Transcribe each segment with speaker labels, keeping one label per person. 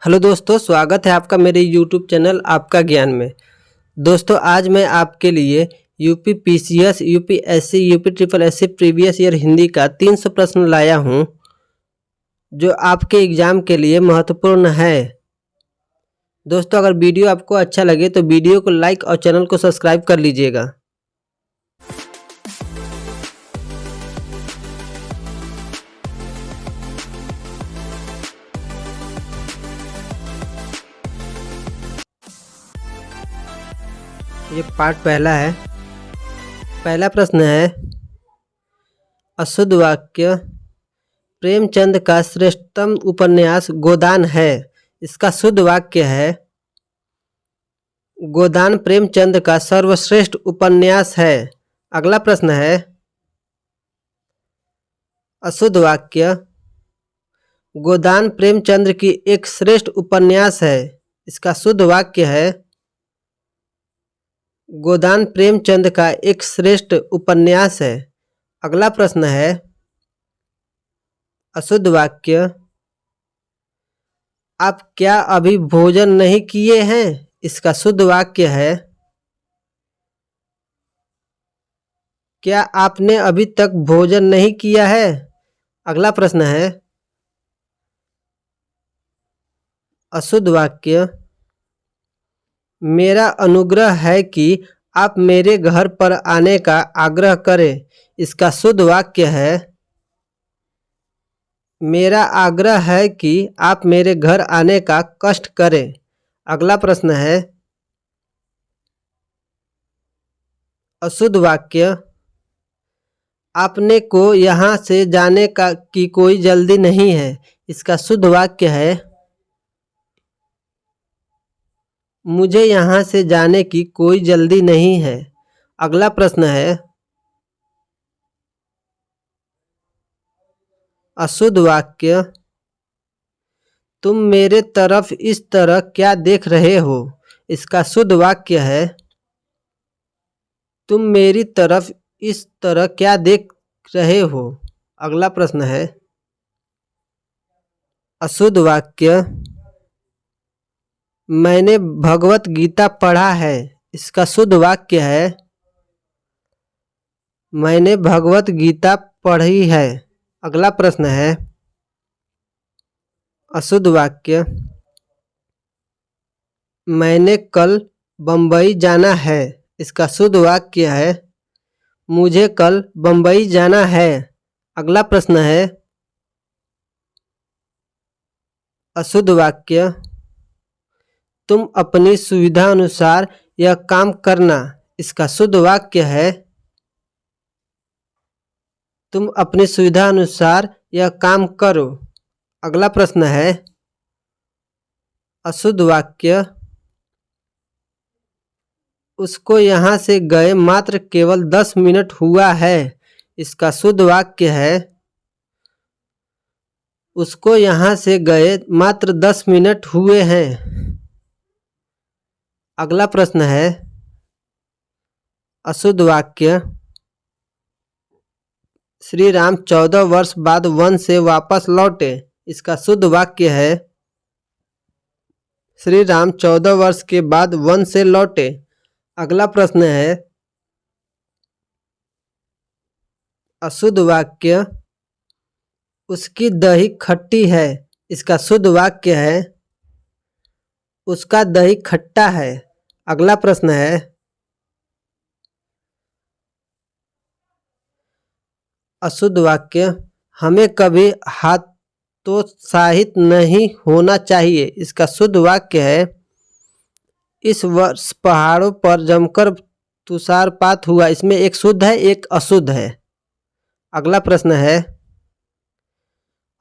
Speaker 1: Hello दोस्तों, स्वागत है आपका मेरे यूट्यूब चैनल आपका ज्ञान में। दोस्तों, आज मैं आपके लिए UP PCS, UPSC, UP triple SC previous year Hindi का 300 प्रश्न लाया हूं, जो आपके एग्ज़ाम के लिए महत्वपूर्ण है। दोस्तों, अगर वीडियो आपको अच्छा लगे तो वीडियो को लाइक और चैनल को सब्सक्राइब कर लीजिएगा। ये पार्ट पहला है। पहला प्रश्न है, अशुद्ध वाक्य प्रेमचंद का श्रेष्ठतम उपन्यास गोदान है। इसका शुद्ध वाक्य है, गोदान प्रेमचंद का सर्वश्रेष्ठ उपन्यास है। अगला प्रश्न है, अशुद्ध वाक्य गोदान प्रेमचंद की एक श्रेष्ठ उपन्यास है। इसका शुद्ध वाक्य है, गोदान प्रेमचंद का एक श्रेष्ठ उपन्यास है। अगला प्रश्न है, अशुद्ध वाक्य आप क्या अभी भोजन नहीं किए हैं। इसका शुद्ध वाक्य है, क्या आपने अभी तक भोजन नहीं किया है। अगला प्रश्न है, अशुद्ध वाक्य मेरा अनुग्रह है कि आप मेरे घर पर आने का आग्रह करें। इसका शुद्ध वाक्य है, मेरा आग्रह है कि आप मेरे घर आने का कष्ट करें। अगला प्रश्न है, अशुद्ध वाक्य आपने को यहाँ से जाने की कोई जल्दी नहीं है। इसका शुद्ध वाक्य है, मुझे यहाँ से जाने की कोई जल्दी नहीं है। अगला प्रश्न है, अशुद्ध वाक्य तुम मेरे तरफ इस तरह क्या देख रहे हो। इसका शुद्ध वाक्य है, तुम मेरी तरफ इस तरह क्या देख रहे हो। अगला प्रश्न है, अशुद्ध वाक्य मैंने भगवत गीता पढ़ा है। इसका शुद्ध वाक्य है, मैंने भगवत गीता पढ़ी है। अगला प्रश्न है, अशुद्ध वाक्य मैंने कल बम्बई जाना है। इसका शुद्ध वाक्य है, मुझे कल बम्बई जाना है। अगला प्रश्न है, अशुद्ध वाक्य तुम अपनी सुविधा अनुसार यह काम करना। इसका शुद्ध वाक्य है, तुम अपनी सुविधा अनुसार यह काम करो। अगला प्रश्न है, अशुद्ध वाक्य उसको यहाँ से गए मात्र केवल 10 मिनट हुआ है। इसका शुद्ध वाक्य है, उसको यहाँ से गए मात्र 10 मिनट हुए हैं। अगला प्रश्न है, अशुद्ध वाक्य श्री राम 14 वर्ष बाद वन से वापस लौटे। इसका शुद्ध वाक्य है, श्री राम 14 वर्ष के बाद वन से लौटे। अगला प्रश्न है, अशुद्ध वाक्य उसकी दही खट्टी है। इसका शुद्ध वाक्य है, उसका दही खट्टा है। अगला प्रश्न है, अशुद्ध वाक्य हमें कभी हतोत्साहित नहीं होना चाहिए। इसका शुद्ध वाक्य है, इस वर्ष पहाड़ों पर जमकर तुषारपात हुआ। इसमें एक शुद्ध है, एक अशुद्ध है। अगला प्रश्न है,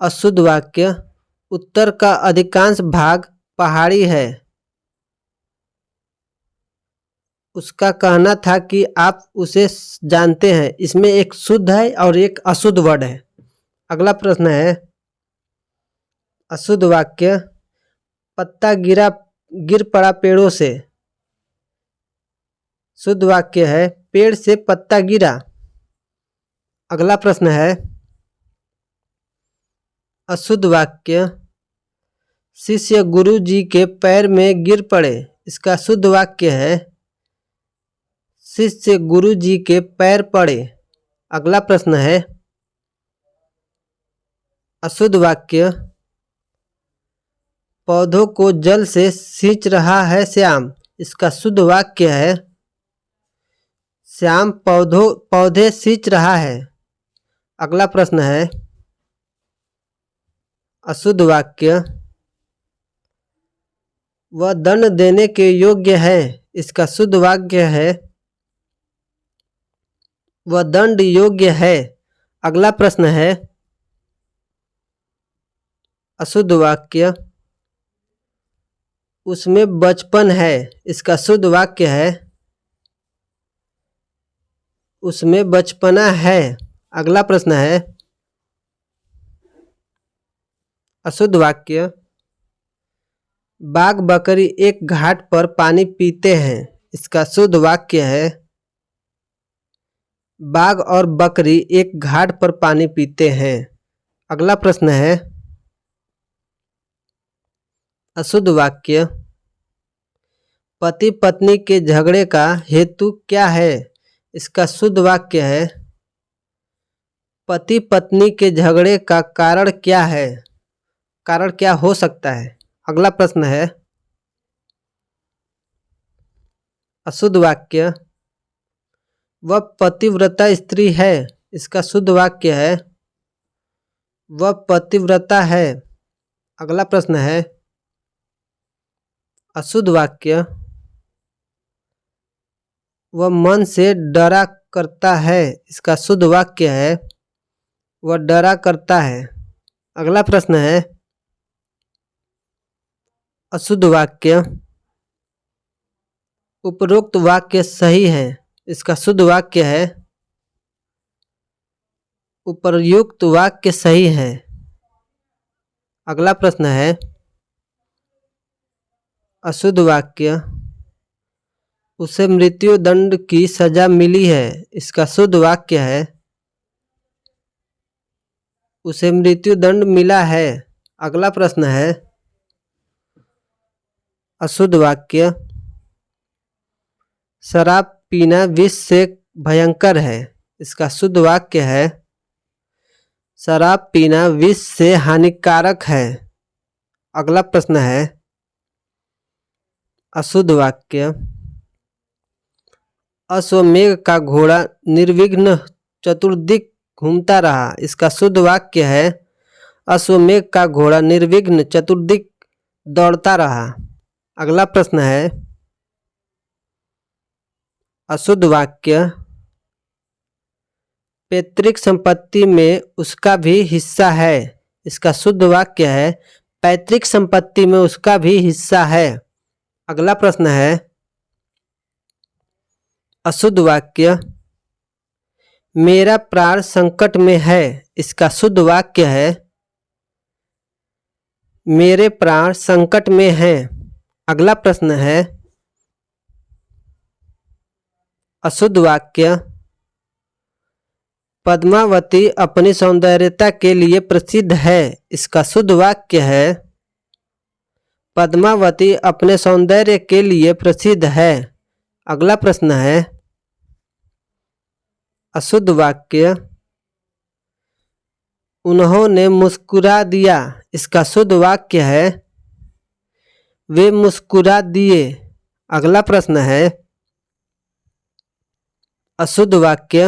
Speaker 1: अशुद्ध वाक्य उत्तर का अधिकांश भाग पहाड़ी है। उसका कहना था कि आप उसे जानते हैं। इसमें एक शुद्ध है और एक अशुद्ध वर्ड है। अगला प्रश्न है, अशुद्ध वाक्य पत्ता गिर पड़ा पेड़ों से। शुद्ध वाक्य है, पेड़ से पत्ता गिरा। अगला प्रश्न है, अशुद्ध वाक्य शिष्य गुरु जी के पैर में गिर पड़े, इसका शुद्ध वाक्य है शिष्य गुरु जी के पैर पड़े। अगला प्रश्न है अशुद्ध वाक्य, पौधों को जल से सींच रहा है श्याम, इसका शुद्ध वाक्य है श्याम पौधे सींच रहा है। अगला प्रश्न है अशुद्ध वाक्य, वह दंड देने के योग्य है, इसका शुद्ध वाक्य है वह दंड योग्य है। अगला प्रश्न है अशुद्ध वाक्य, उसमें बचपन है, इसका शुद्ध वाक्य है उसमें बचपना है। अगला प्रश्न है अशुद्ध वाक्य, बाघ बकरी एक घाट पर पानी पीते हैं, इसका शुद्ध वाक्य है बाघ और बकरी एक घाट पर पानी पीते हैं। अगला प्रश्न है अशुद्ध वाक्य, पति पत्नी के झगड़े का हेतु क्या है, इसका शुद्ध वाक्य है पति पत्नी के झगड़े का कारण क्या है, कारण क्या हो सकता है। अगला प्रश्न है अशुद्ध वाक्य, वह पतिव्रता स्त्री है, इसका शुद्ध वाक्य है वह पतिव्रता है। अगला प्रश्न है अशुद्ध वाक्य, वह मन से डरा करता है, इसका शुद्ध वाक्य है वह डरा करता है। अगला प्रश्न है अशुद्ध वाक्य, उपरोक्त वाक्य सही है, इसका शुद्ध वाक्य है उपर्युक्त वाक्य सही है। अगला प्रश्न है अशुद्ध वाक्य, उसे मृत्यु दंड की सजा मिली है, इसका शुद्ध वाक्य है उसे मृत्यु दंड मिला है। अगला प्रश्न है अशुद्ध वाक्य, शराब पीना विष से भयंकर है, इसका शुद्ध वाक्य है शराब पीना विष से हानिकारक है। अगला प्रश्न है अशुद्ध वाक्य, अश्वमेघ का घोड़ा निर्विघ्न चतुर्दिक घूमता रहा, इसका शुद्ध वाक्य है अश्वमेघ का घोड़ा निर्विघ्न चतुर्दिक दौड़ता रहा। अगला प्रश्न है अशुद्ध वाक्य, पैतृक संपत्ति में उसका भी हिस्सा है, इसका शुद्ध वाक्य है पैतृक संपत्ति में उसका भी हिस्सा है। अगला प्रश्न है अशुद्ध वाक्य, मेरा प्राण संकट में है, इसका शुद्ध वाक्य है मेरे प्राण संकट में हैं। अगला प्रश्न है अशुद्ध वाक्य, पद्मावती अपनी सौंदर्यता के लिए प्रसिद्ध है, इसका शुद्ध वाक्य है पद्मावती अपने सौंदर्य के लिए प्रसिद्ध है। अगला प्रश्न है अशुद्ध वाक्य, उन्होंने मुस्कुरा दिया, इसका शुद्ध वाक्य है वे मुस्कुरा दिए। अगला प्रश्न है अशुद्ध वाक्य,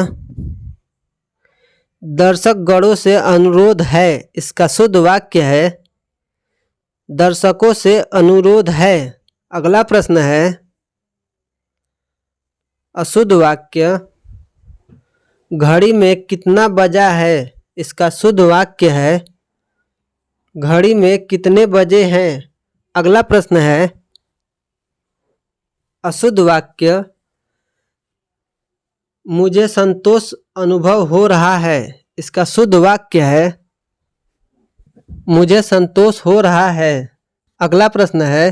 Speaker 1: दर्शक गणों से अनुरोध है, इसका शुद्ध वाक्य है दर्शकों से अनुरोध है। अगला प्रश्न है अशुद्ध वाक्य, घड़ी में कितना बजा है, इसका शुद्ध वाक्य है घड़ी में कितने बजे हैं। अगला प्रश्न है अशुद्ध वाक्य, मुझे संतोष अनुभव हो रहा है, इसका शुद्ध वाक्य है मुझे संतोष हो रहा है। अगला प्रश्न है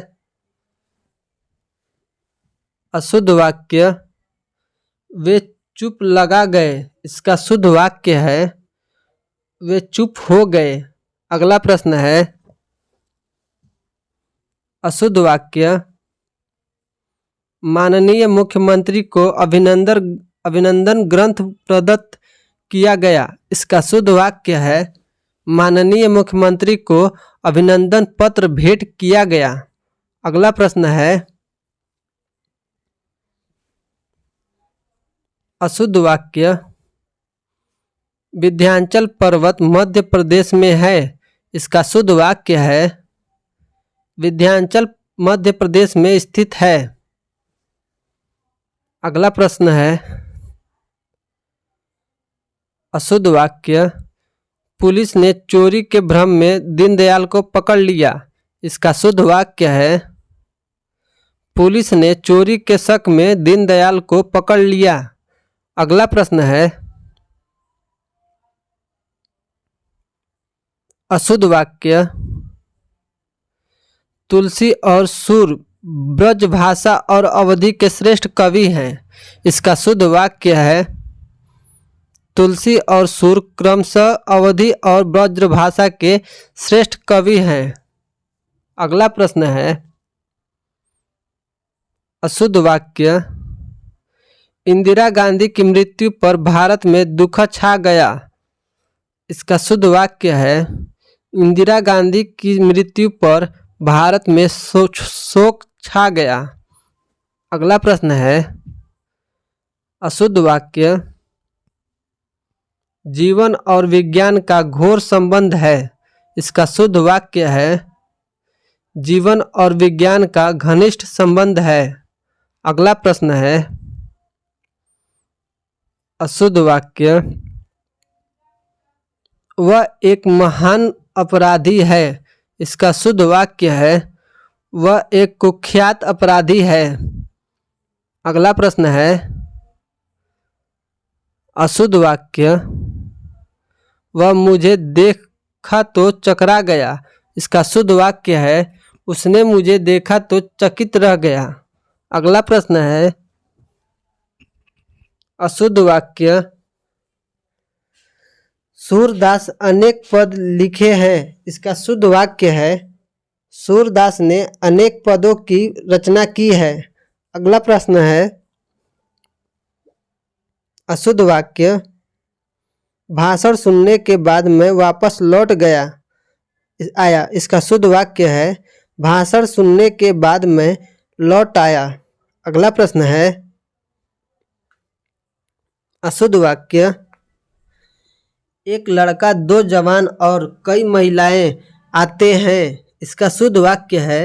Speaker 1: अशुद्ध वाक्य, वे चुप लगा गए, इसका शुद्ध वाक्य है वे चुप हो गए। अगला प्रश्न है अशुद्ध वाक्य, माननीय मुख्यमंत्री को अभिनंदन ग्रंथ प्रदत्त किया गया। इसका शुद्ध वाक्य है, माननीय मुख्यमंत्री को अभिनंदन पत्र भेंट किया गया। अगला प्रश्न है, अशुद्ध वाक्य, विंध्याचल पर्वत मध्य प्रदेश में है। इसका शुद्ध वाक्य है, विंध्याचल मध्य प्रदेश में स्थित है। अगला प्रश्न है, अशुद्ध वाक्य, पुलिस ने चोरी के भ्रम में दीनदयाल को पकड़ लिया। इसका शुद्ध वाक्य है, पुलिस ने चोरी के शक में दीनदयाल को पकड़ लिया। अगला प्रश्न है, अशुद्ध वाक्य, तुलसी और सूर ब्रजभाषा और अवधि के श्रेष्ठ कवि हैं। इसका शुद्ध वाक्य है, तुलसी और सूर क्रमशः अवधि और ब्रजभाषा के श्रेष्ठ कवि हैं। अगला प्रश्न है, अशुद्ध वाक्य, इंदिरा गांधी की मृत्यु पर भारत में दुख छा गया। इसका शुद्ध वाक्य है, इंदिरा गांधी की मृत्यु पर भारत में शोक छा गया। अगला प्रश्न है, अशुद्ध वाक्य, जीवन और विज्ञान का घोर संबंध है। इसका शुद्ध वाक्य है, जीवन और विज्ञान का घनिष्ठ संबंध है। अगला प्रश्न है, अशुद्ध वाक्य, वह एक महान अपराधी है। इसका शुद्ध वाक्य है, वह एक कुख्यात अपराधी है। अगला प्रश्न है, अशुद्ध वाक्य, वह मुझे देखा तो चकरा गया। इसका शुद्ध वाक्य है, उसने मुझे देखा तो चकित रह गया। अगला प्रश्न है, अशुद्ध वाक्य, सूरदास अनेक पद लिखे हैं। इसका शुद्ध वाक्य है, सूरदास ने अनेक पदों की रचना की है। अगला प्रश्न है, अशुद्ध वाक्य, भाषण सुनने के बाद मैं वापस लौट आया। इसका शुद्ध वाक्य है, भाषण सुनने के बाद मैं लौट आया। अगला प्रश्न है, अशुद्ध वाक्य, एक लड़का, दो जवान और कई महिलाएं आते हैं। इसका शुद्ध वाक्य है,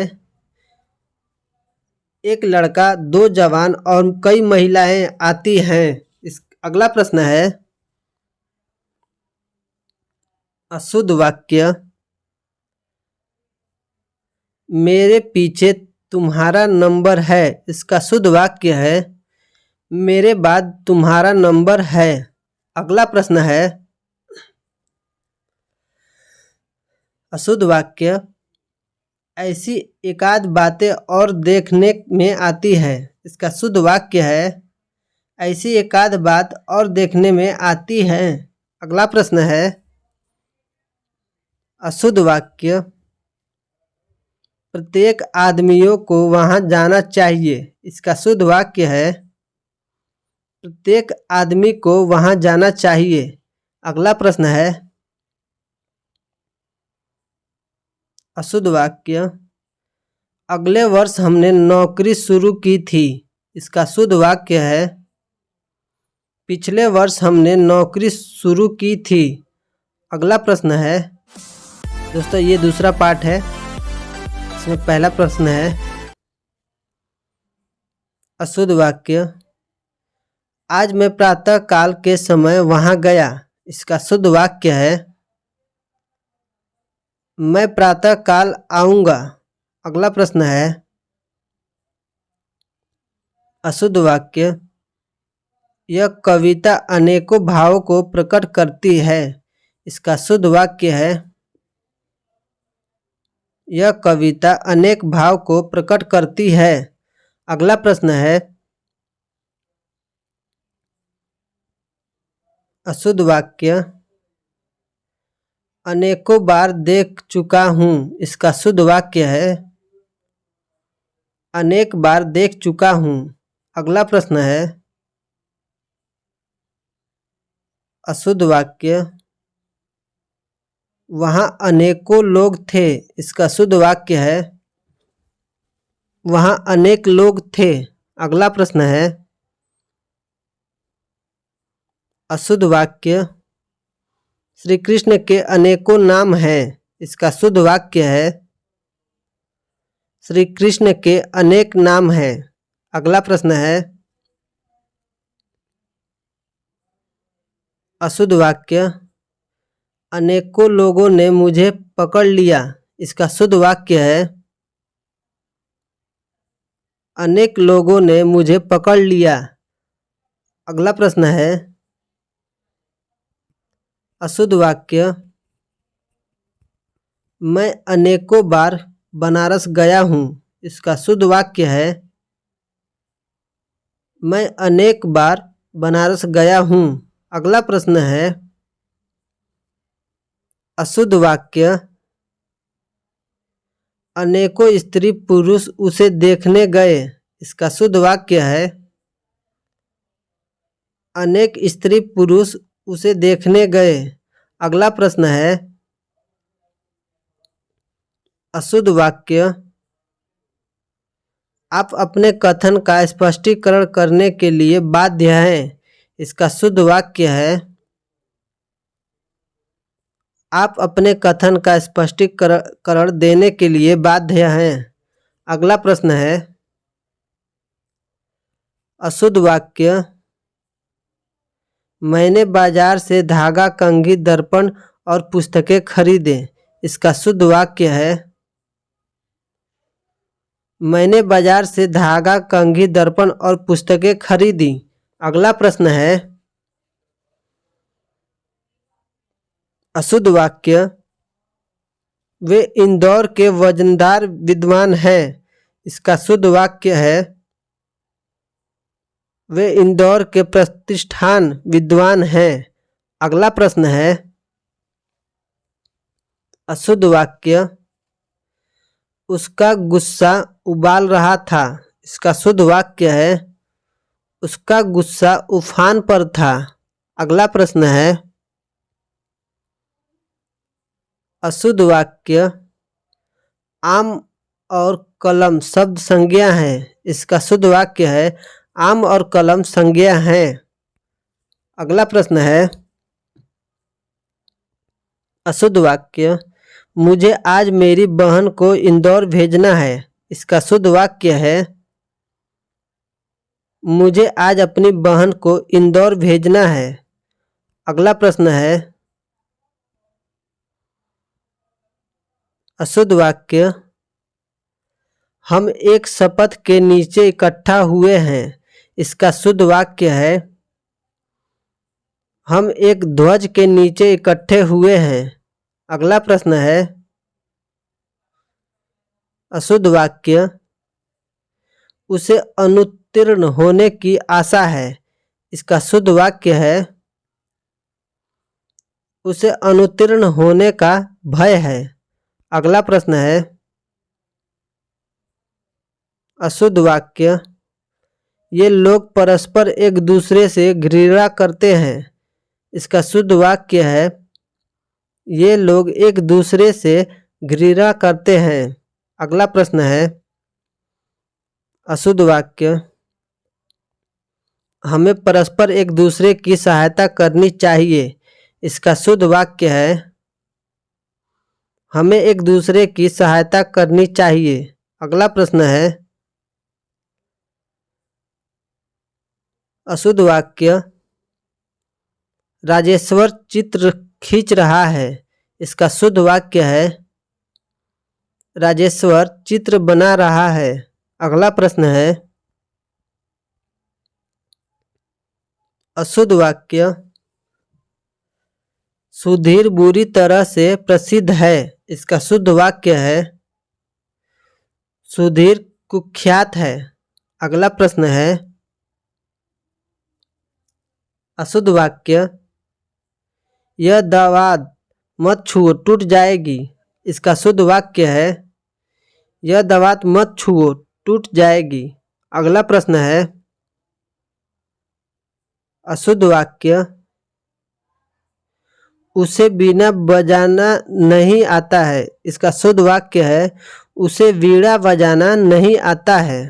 Speaker 1: एक लड़का, दो जवान और कई महिलाएं आती हैं। अगला प्रश्न है, अशुद्ध वाक्य, मेरे पीछे तुम्हारा नंबर है। इसका शुद्ध वाक्य है, मेरे बाद तुम्हारा नंबर है। अगला प्रश्न है, अशुद्ध वाक्य, ऐसी एकाध बातें और देखने में आती है। इसका शुद्ध वाक्य है, ऐसी एकाध बात और देखने में आती है। अगला प्रश्न है, अशुद्ध वाक्य, प्रत्येक आदमियों को वहां जाना चाहिए। इसका शुद्ध वाक्य है, प्रत्येक आदमी को वहां जाना चाहिए। अगला प्रश्न है, अशुद्ध वाक्य, अगले वर्ष हमने नौकरी शुरू की थी। इसका शुद्ध वाक्य है, पिछले वर्ष हमने नौकरी शुरू की थी। अगला प्रश्न है, दोस्तों ये दूसरा पार्ट है। इसमें पहला प्रश्न है, अशुद्ध वाक्य, आज मैं प्रातः काल के समय वहां गया। इसका शुद्ध वाक्य है, मैं प्रातः काल आऊंगा। अगला प्रश्न है, अशुद्ध वाक्य, यह कविता अनेकों भावों को प्रकट करती है। इसका शुद्ध वाक्य है, यह कविता अनेक भाव को प्रकट करती है। अगला प्रश्न है, अशुद्ध वाक्य, अनेकों बार देख चुका हूँ। इसका शुद्ध वाक्य है, अनेक बार देख चुका हूँ। अगला प्रश्न है अशुद्ध वाक्य। वहाँ अनेकों लोग थे। इसका शुद्ध वाक्य है वहाँ अनेक लोग थे। अगला प्रश्न है अशुद्ध वाक्य। श्री कृष्ण के अनेकों नाम हैं। इसका शुद्ध वाक्य है श्री कृष्ण के अनेक नाम हैं। अगला प्रश्न है अशुद्ध वाक्य। अनेकों लोगों ने मुझे पकड़ लिया। इसका शुद्ध वाक्य है अनेक लोगों ने मुझे पकड़ लिया। अगला प्रश्न है अशुद्ध वाक्य। मैं अनेकों बार बनारस गया हूँ। इसका शुद्ध वाक्य है मैं अनेक बार बनारस गया हूँ। अगला प्रश्न है अशुद्ध वाक्य। अनेकों स्त्री पुरुष उसे देखने गए। इसका शुद्ध वाक्य है अनेक स्त्री पुरुष उसे देखने गए। अगला प्रश्न है अशुद्ध वाक्य। आप अपने कथन का स्पष्टीकरण करने के लिए बाध्य हैं। इसका शुद्ध वाक्य है आप अपने कथन का स्पष्टीकरण देने के लिए बाध्य हैं। अगला प्रश्न है अशुद्ध वाक्य। मैंने बाजार से धागा, कंघी, दर्पण और पुस्तकें खरीदे। इसका शुद्ध वाक्य है मैंने बाजार से धागा, कंघी, दर्पण और पुस्तकें खरीदी। अगला प्रश्न है अशुद्ध वाक्य। वे इंदौर के वजनदार विद्वान हैं। इसका शुद्ध वाक्य है वे इंदौर के प्रतिष्ठान विद्वान हैं। अगला प्रश्न है अशुद्ध वाक्य। उसका गुस्सा उबाल रहा था। इसका शुद्ध वाक्य है उसका गुस्सा उफान पर था। अगला प्रश्न है अशुद्ध वाक्य। आम और कलम शब्द संज्ञा है। इसका शुद्ध वाक्य है आम और कलम संज्ञा हैं। अगला प्रश्न है अशुद्ध वाक्य। मुझे आज मेरी बहन को इंदौर भेजना है। इसका शुद्ध वाक्य है मुझे आज अपनी बहन को इंदौर भेजना है। अगला प्रश्न है अशुद्ध वाक्य। हम एक शपथ के नीचे इकट्ठा हुए हैं। इसका शुद्ध वाक्य है हम एक ध्वज के नीचे इकट्ठे हुए हैं। अगला प्रश्न है अशुद्ध वाक्य। उसे अनुत्तीर्ण होने की आशा है। इसका शुद्ध वाक्य है उसे अनुत्तीर्ण होने का भय है। अगला प्रश्न है अशुद्ध वाक्य। ये लोग परस्पर एक दूसरे से घृणा करते हैं। इसका शुद्ध वाक्य है ये लोग एक दूसरे से घृणा करते हैं। अगला प्रश्न है अशुद्ध वाक्य। हमें परस्पर एक दूसरे की सहायता करनी चाहिए। इसका शुद्ध वाक्य है हमें एक दूसरे की सहायता करनी चाहिए। अगला प्रश्न है अशुद्ध वाक्य। राजेश्वर चित्र खींच रहा है। इसका शुद्ध वाक्य है राजेश्वर चित्र बना रहा है। अगला प्रश्न है अशुद्ध वाक्य। सुधीर बुरी तरह से प्रसिद्ध है। इसका शुद्ध वाक्य है सुधीर कुख्यात है। अगला प्रश्न है अशुद्ध वाक्य। यह दावात मत छुओ टूट जाएगी। इसका शुद्ध वाक्य है यह दावात मत छुओ टूट जाएगी। अगला प्रश्न है अशुद्ध वाक्य उसे वीणा बजाना नहीं आता है। इसका शुद्ध वाक्य है उसे वीणा बजाना नहीं आता है।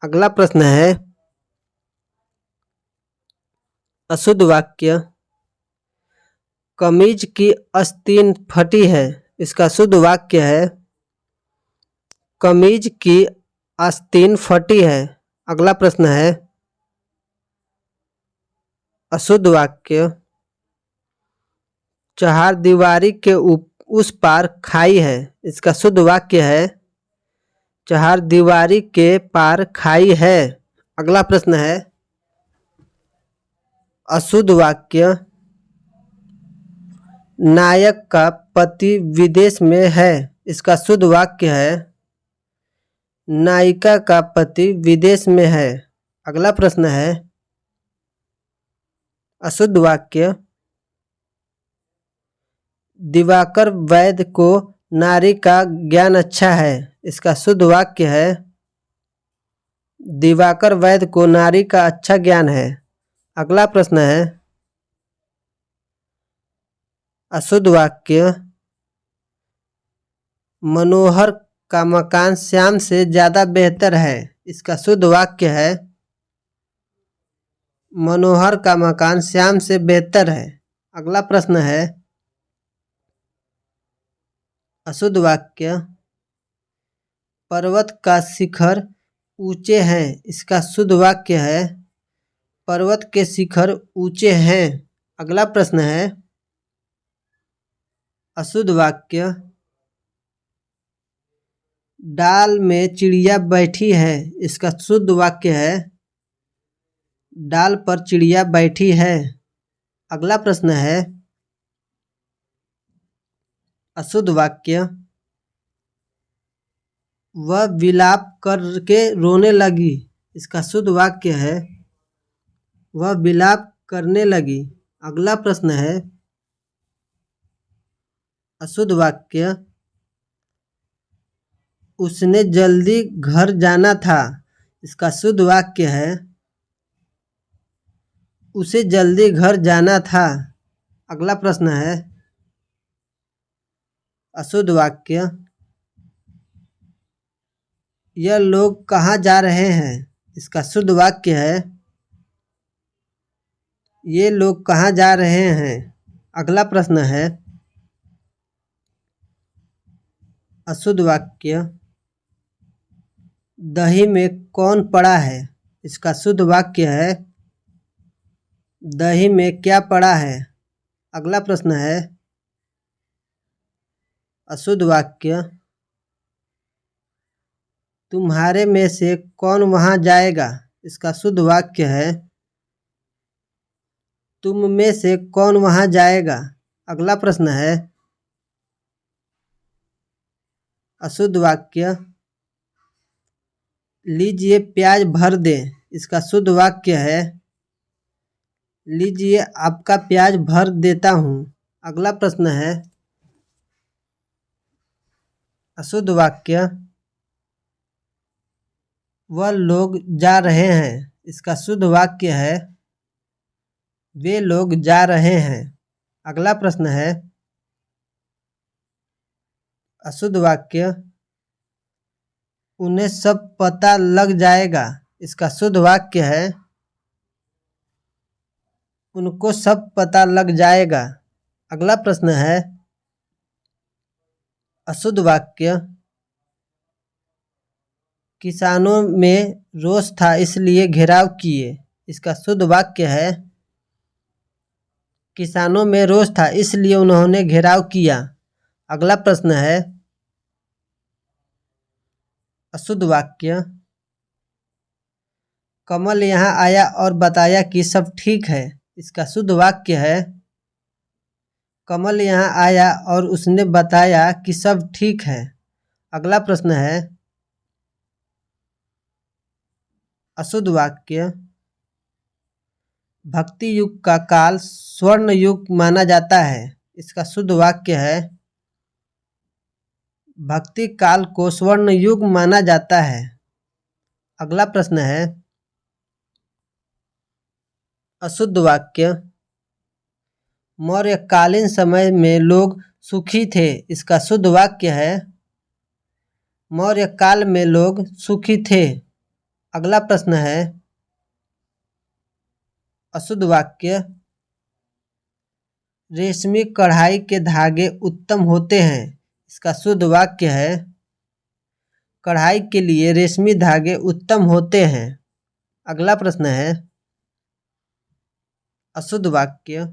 Speaker 1: अगला प्रश्न है अशुद्ध वाक्य कमीज की आस्तीन फटी है। इसका शुद्ध वाक्य है कमीज की आस्तीन फटी है। अगला प्रश्न है अशुद्ध वाक्य चहारदीवारी के उस पार खाई है। इसका शुद्ध वाक्य है चहारदीवारी के पार खाई है। अगला प्रश्न है अशुद्ध वाक्य नायक का पति विदेश में है। इसका शुद्ध वाक्य है नायिका का पति विदेश में है। अगला प्रश्न है अशुद्ध वाक्य दिवाकर वैद्य को नारी का ज्ञान अच्छा है। इसका शुद्ध वाक्य है दिवाकर वैद्य को नारी का अच्छा ज्ञान है। अगला प्रश्न है अशुद्ध वाक्य मनोहर का मकान श्याम से ज़्यादा बेहतर है। इसका शुद्ध वाक्य है मनोहर का मकान श्याम से बेहतर है। अगला प्रश्न है अशुद्ध वाक्य पर्वत का शिखर ऊंचे हैं। इसका शुद्ध वाक्य है पर्वत के शिखर ऊंचे हैं। अगला प्रश्न है अशुद्ध वाक्य डाल में चिड़िया बैठी है। इसका शुद्ध वाक्य है डाल पर चिड़िया बैठी है। अगला प्रश्न है अशुद्ध वाक्य वह विलाप करके रोने लगी। इसका शुद्ध वाक्य है वह विलाप करने लगी। अगला प्रश्न है अशुद्ध वाक्य उसने जल्दी घर जाना था। इसका शुद्ध वाक्य है उसे जल्दी घर जाना था। अगला प्रश्न है अशुद्ध वाक्य यह लोग कहाँ जा रहे हैं। इसका शुद्ध वाक्य है ये लोग कहाँ जा रहे हैं। अगला प्रश्न है अशुद्ध वाक्य दही में कौन पड़ा है। इसका शुद्ध वाक्य है दही में क्या पड़ा है। अगला प्रश्न है अशुद्ध वाक्य तुम्हारे में से कौन वहाँ जाएगा। इसका शुद्ध वाक्य है तुम में से कौन वहाँ जाएगा। अगला प्रश्न है अशुद्ध वाक्य लीजिए प्याज भर दे। इसका शुद्ध वाक्य है लीजिए आपका प्याज भर देता हूँ। अगला प्रश्न है अशुद्ध वाक्य वह लोग जा रहे हैं। इसका शुद्ध वाक्य है वे लोग जा रहे हैं। अगला प्रश्न है अशुद्ध वाक्य उन्हें सब पता लग जाएगा। इसका शुद्ध वाक्य है उनको सब पता लग जाएगा। अगला प्रश्न है अशुद्ध वाक्य किसानों में रोष था इसलिए घेराव किए। इसका शुद्ध वाक्य है किसानों में रोष था इसलिए उन्होंने घेराव किया। अगला प्रश्न है अशुद्ध वाक्य कमल यहाँ आया और बताया कि सब ठीक है। इसका शुद्ध वाक्य है कमल यहाँ आया और उसने बताया कि सब ठीक है। अगला प्रश्न है अशुद्ध वाक्य भक्ति युग का काल स्वर्ण युग माना जाता है। इसका शुद्ध वाक्य है भक्ति काल को स्वर्ण युग माना जाता है। अगला प्रश्न है अशुद्ध वाक्य। मौर्यकालीन समय में लोग सुखी थे, इसका शुद्ध वाक्य है मौर्य काल में लोग सुखी थे। अगला प्रश्न है अशुद्ध वाक्य। रेशमी कढ़ाई के धागे उत्तम होते हैं, इसका शुद्ध वाक्य है कढ़ाई के लिए रेशमी धागे उत्तम होते हैं। अगला प्रश्न है अशुद्ध वाक्य।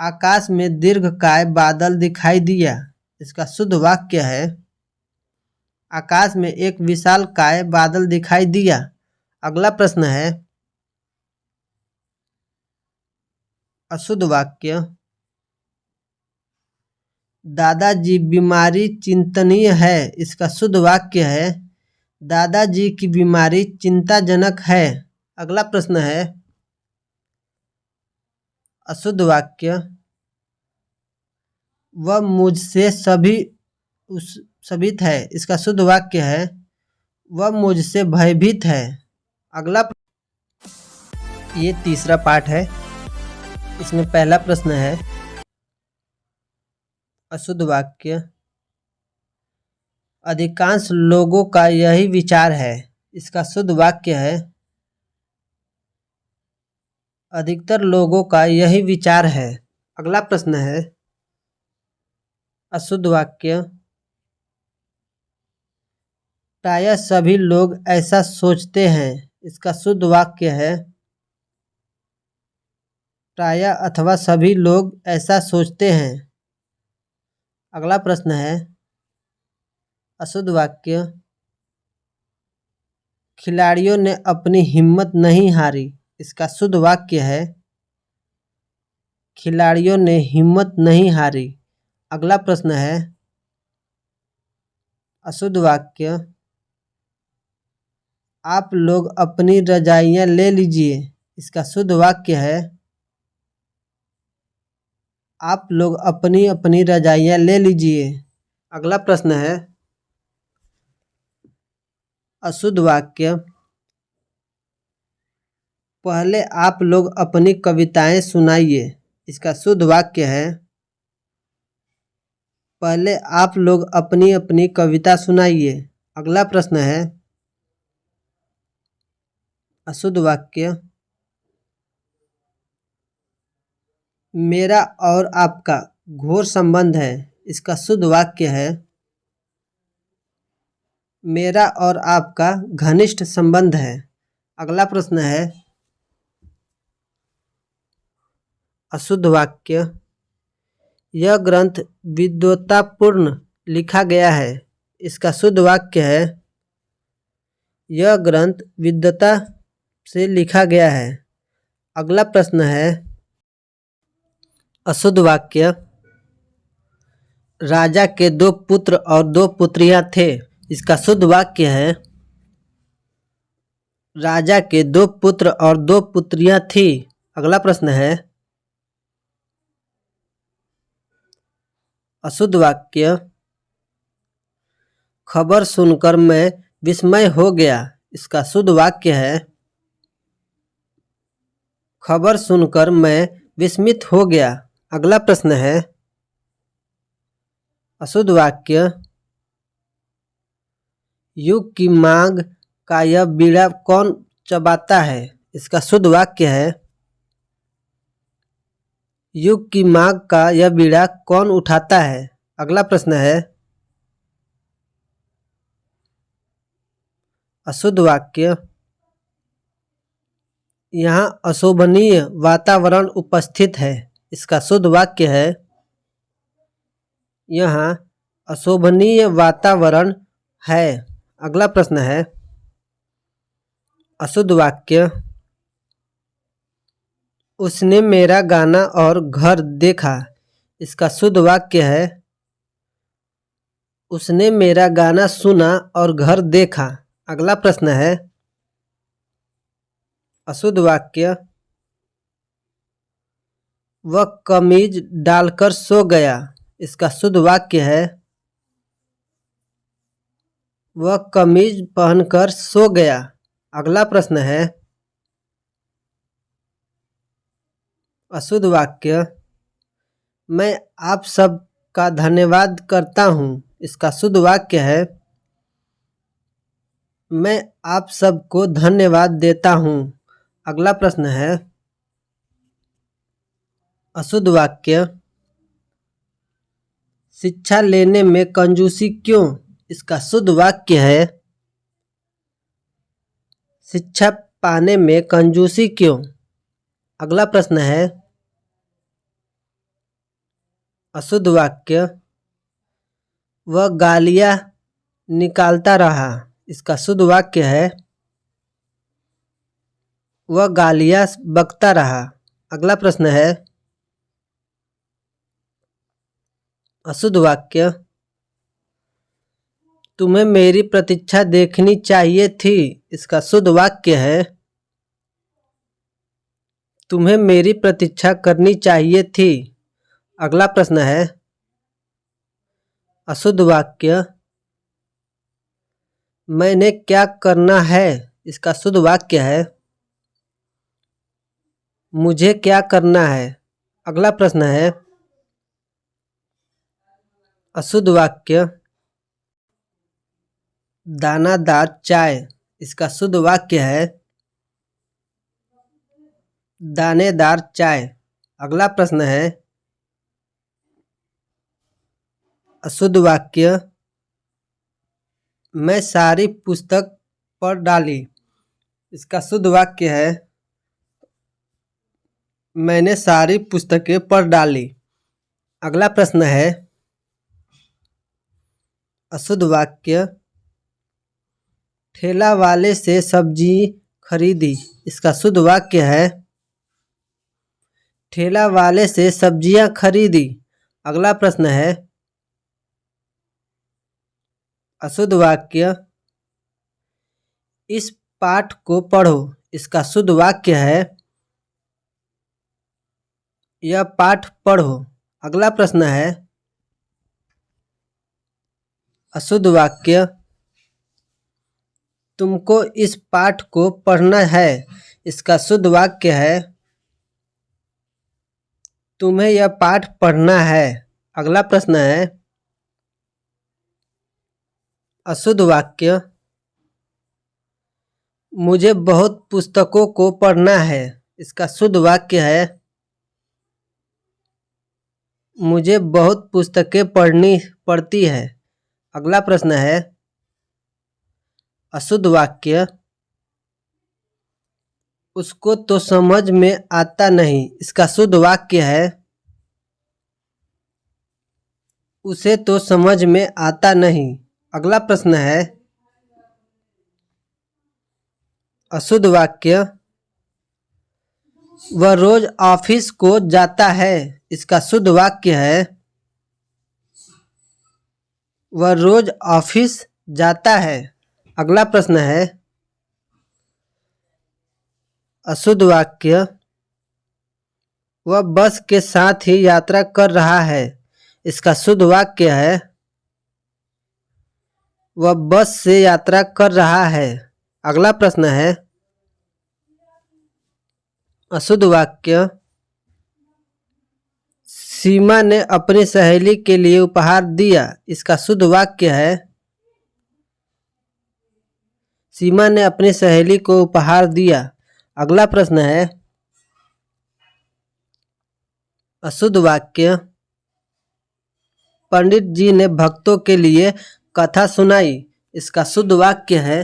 Speaker 1: आकाश में दीर्घकाय बादल दिखाई दिया, इसका शुद्ध वाक्य है आकाश में एक विशालकाय बादल दिखाई दिया। अगला प्रश्न है अशुद्ध वाक्य। दादाजी बीमारी चिंतनीय है, इसका शुद्ध वाक्य है दादाजी की बीमारी चिंताजनक है। अगला प्रश्न है अशुद्ध वाक्य। वह मुझसे सभित है, इसका शुद्ध वाक्य है वह मुझसे भयभीत है। अगला ये तीसरा पार्ट है। इसमें पहला प्रश्न है अशुद्ध वाक्य। अधिकांश लोगों का यही विचार है, इसका शुद्ध वाक्य है अधिकतर लोगों का यही विचार है। अगला प्रश्न है अशुद्ध वाक्य। प्रायः सभी लोग ऐसा सोचते हैं, इसका शुद्ध वाक्य है प्रायः अथवा सभी लोग ऐसा सोचते हैं। अगला प्रश्न है अशुद्ध वाक्य। खिलाड़ियों ने अपनी हिम्मत नहीं हारी, इसका शुद्ध वाक्य है खिलाड़ियों ने हिम्मत नहीं हारी। अगला प्रश्न है अशुद्ध वाक्य। आप लोग अपनी रजाइयाँ ले लीजिए, इसका शुद्ध वाक्य है आप लोग अपनी अपनी रजाइयाँ ले लीजिए। अगला प्रश्न है अशुद्ध वाक्य। पहले आप लोग अपनी कविताएं सुनाइए, इसका शुद्ध वाक्य है पहले आप लोग अपनी अपनी कविता सुनाइए। अगला प्रश्न है अशुद्ध वाक्य। मेरा और आपका घोर संबंध है, इसका शुद्ध वाक्य है मेरा और आपका घनिष्ठ संबंध है। अगला प्रश्न है अशुद्ध वाक्य। यह ग्रंथ विद्वत्तापूर्ण लिखा गया है, इसका शुद्ध वाक्य है यह ग्रंथ विद्वता से लिखा गया है। अगला प्रश्न है अशुद्ध वाक्य। राजा के 2 पुत्र और 2 पुत्रियां थे, इसका शुद्ध वाक्य है राजा के 2 पुत्र और 2 पुत्रियां थी। अगला प्रश्न है अशुद्ध वाक्य। खबर सुनकर मैं विस्मय हो गया, इसका शुद्ध वाक्य है खबर सुनकर मैं विस्मित हो गया। अगला प्रश्न है अशुद्ध वाक्य। युग की मांग का यह बीड़ा कौन चबाता है, इसका शुद्ध वाक्य है युग की मांग का यह बीड़ा कौन उठाता है। अगला प्रश्न है अशुद्ध वाक्य। यहाँ अशोभनीय वातावरण उपस्थित है, इसका शुद्ध वाक्य है यहाँ अशोभनीय वातावरण है। अगला प्रश्न है अशुद्ध वाक्य। उसने मेरा गाना और घर देखा, इसका शुद्ध वाक्य है उसने मेरा गाना सुना और घर देखा। अगला प्रश्न है अशुद्ध वाक्य। वह कमीज डालकर सो गया, इसका शुद्ध वाक्य है वह कमीज पहनकर सो गया। अगला प्रश्न है अशुद्ध वाक्य। मैं आप सबका धन्यवाद करता हूँ। इसका शुद्ध वाक्य है मैं आप सबको धन्यवाद देता हूँ। अगला प्रश्न है अशुद्ध वाक्य। शिक्षा लेने में कंजूसी क्यों? इसका शुद्ध वाक्य है शिक्षा पाने में कंजूसी क्यों? अगला प्रश्न है अशुद्ध वाक्य। वह गालियाँ निकालता रहा। इसका शुद्ध वाक्य है वह गालियाँ बकता रहा। अगला प्रश्न है अशुद्ध वाक्य। तुम्हें मेरी प्रतीक्षा देखनी चाहिए थी। इसका शुद्ध वाक्य है तुम्हें मेरी प्रतीक्षा करनी चाहिए थी। अगला प्रश्न है अशुद्ध वाक्य। मैंने क्या करना है? इसका शुद्ध वाक्य है मुझे क्या करना है। अगला प्रश्न है अशुद्ध वाक्य। दानादार चाय। इसका शुद्ध वाक्य है दानेदार चाय। अगला प्रश्न है अशुद्ध वाक्य। मैं सारी पुस्तक पढ़ डाली। इसका शुद्ध वाक्य है मैंने सारी पुस्तकें पढ़ डाली। अगला प्रश्न है अशुद्ध वाक्य। ठेला वाले से सब्जी खरीदी। इसका शुद्ध वाक्य है ठेला वाले से सब्जियां खरीदी। अगला प्रश्न है अशुद्ध वाक्य। इस पाठ को पढ़ो। इसका शुद्ध वाक्य है यह पाठ पढ़ो। अगला प्रश्न है अशुद्ध वाक्य। तुमको इस पाठ को पढ़ना है। इसका शुद्ध वाक्य है तुम्हें यह पाठ पढ़ना है। अगला प्रश्न है अशुद्ध वाक्य। मुझे बहुत पुस्तकों को पढ़ना है। इसका शुद्ध वाक्य है मुझे बहुत पुस्तकें पढ़नी पड़ती है। अगला प्रश्न है अशुद्ध वाक्य। उसको तो समझ में आता नहीं। इसका शुद्ध वाक्य है उसे तो समझ में आता नहीं। अगला प्रश्न है अशुद्ध वाक्य। वह रोज ऑफिस को जाता है। इसका शुद्ध वाक्य है वह रोज ऑफिस जाता है। अगला प्रश्न है अशुद्ध वाक्य। वह बस के साथ ही यात्रा कर रहा है। इसका शुद्ध वाक्य है वह बस से यात्रा कर रहा है। अगला प्रश्न है अशुद्ध वाक्य। सीमा ने अपनी सहेली के लिए उपहार दिया। इसका शुद्ध वाक्य है सीमा ने अपनी सहेली को उपहार दिया। अगला प्रश्न है अशुद्ध वाक्य। पंडित जी ने भक्तों के लिए कथा सुनाई। इसका शुद्ध वाक्य है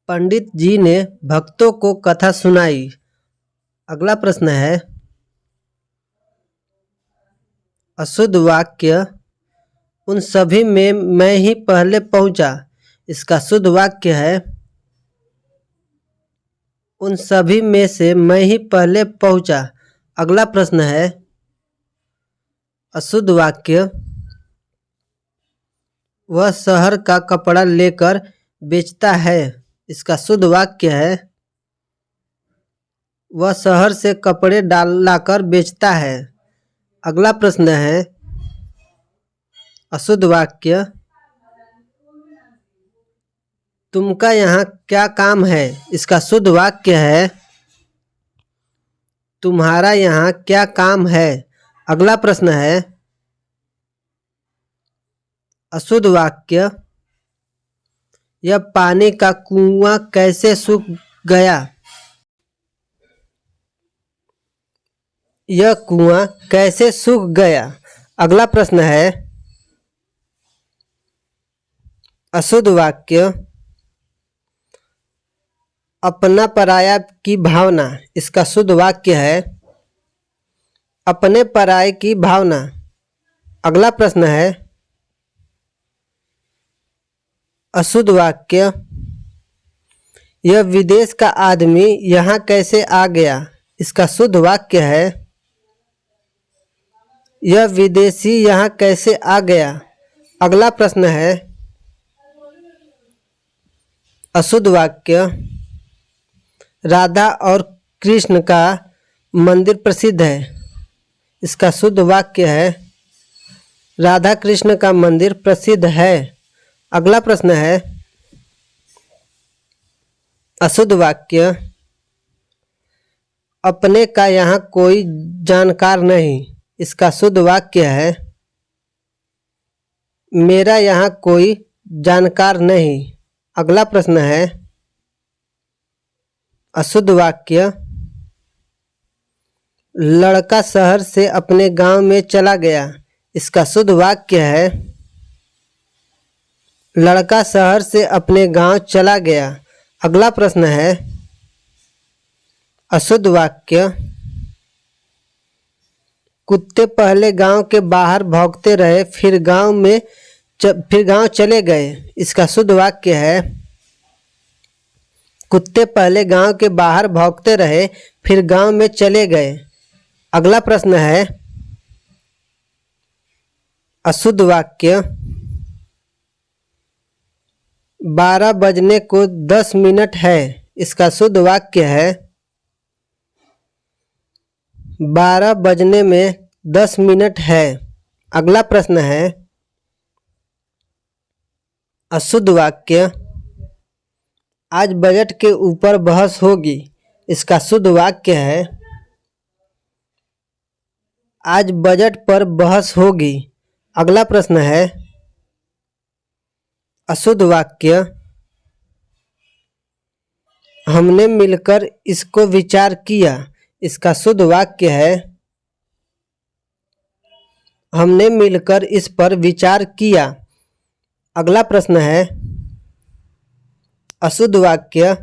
Speaker 1: पंडित जी ने भक्तों को कथा सुनाई। अगला प्रश्न है अशुद्ध वाक्य। उन सभी में मैं ही पहले पहुंचा। इसका शुद्ध वाक्य है उन सभी में से मैं ही पहले पहुंचा। अगला प्रश्न है अशुद्ध वाक्य। वह शहर का कपड़ा लेकर बेचता है। इसका शुद्ध वाक्य है वह शहर से कपड़े लाकर बेचता है। अगला प्रश्न है अशुद्ध वाक्य। तुमका यहाँ क्या काम है? इसका शुद्ध वाक्य है तुम्हारा यहाँ क्या काम है। अगला प्रश्न है अशुद्ध वाक्य यह पानी का कुआं कैसे सूख गया। यह कुआं कैसे सूख गया। अगला प्रश्न है अशुद्ध वाक्य अपना पराया की भावना। इसका शुद्ध वाक्य है अपने पराये की भावना। अगला प्रश्न है अशुद्ध वाक्य यह विदेश का आदमी यहाँ कैसे आ गया। इसका शुद्ध वाक्य है यह विदेशी यहाँ कैसे आ गया। अगला प्रश्न है अशुद्ध वाक्य राधा और कृष्ण का मंदिर प्रसिद्ध है। इसका शुद्ध वाक्य है राधा कृष्ण का मंदिर प्रसिद्ध है। अगला प्रश्न है अशुद्ध वाक्य अपने का यहाँ कोई जानकार नहीं। इसका शुद्ध वाक्य है मेरा यहाँ कोई जानकार नहीं। अगला प्रश्न है अशुद्ध वाक्य लड़का शहर से अपने गांव में चला गया। इसका शुद्ध वाक्य है लड़का शहर से अपने गांव चला गया। अगला प्रश्न है अशुद्ध वाक्य कुत्ते पहले गांव के बाहर भौंकते रहे फिर गांव चले गए। इसका शुद्ध वाक्य है कुत्ते पहले गांव के बाहर भौंकते रहे फिर गांव में चले गए। अगला प्रश्न है अशुद्ध वाक्य 12 बजने को 10 मिनट है। इसका शुद्ध वाक्य है 12 बजने में 10 मिनट है। अगला प्रश्न है अशुद्ध वाक्य आज बजट के ऊपर बहस होगी। इसका शुद्ध वाक्य है आज बजट पर बहस होगी। अगला प्रश्न है अशुद्ध वाक्य हमने मिलकर इसको विचार किया। इसका शुद्ध वाक्य है हमने मिलकर इस पर विचार किया। अगला प्रश्न है अशुद्ध वाक्य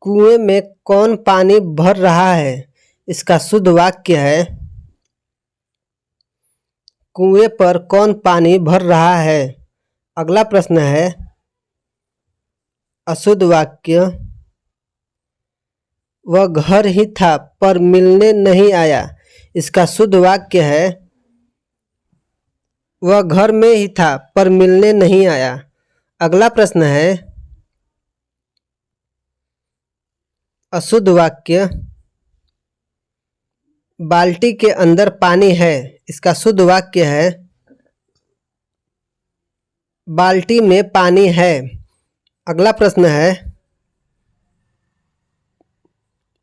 Speaker 1: कुएं में कौन पानी भर रहा है। इसका शुद्ध वाक्य है कुएं पर कौन पानी भर रहा है। अगला प्रश्न है अशुद्ध वाक्य वह घर ही था पर मिलने नहीं आया। इसका शुद्ध वाक्य है वह घर में ही था पर मिलने नहीं आया। अगला प्रश्न है अशुद्ध वाक्य बाल्टी के अंदर पानी है। इसका शुद्ध वाक्य है बाल्टी में पानी है। अगला प्रश्न है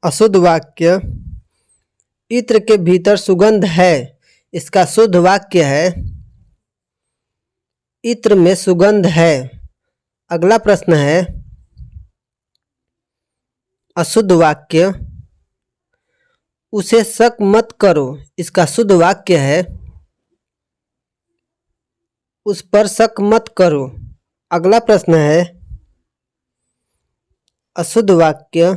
Speaker 1: अशुद्ध वाक्य इत्र के भीतर सुगंध है। इसका शुद्ध वाक्य है इत्र में सुगंध है। अगला प्रश्न है अशुद्ध वाक्य उसे शक मत करो। इसका शुद्ध वाक्य है उस पर शक मत करो। अगला प्रश्न है अशुद्ध वाक्य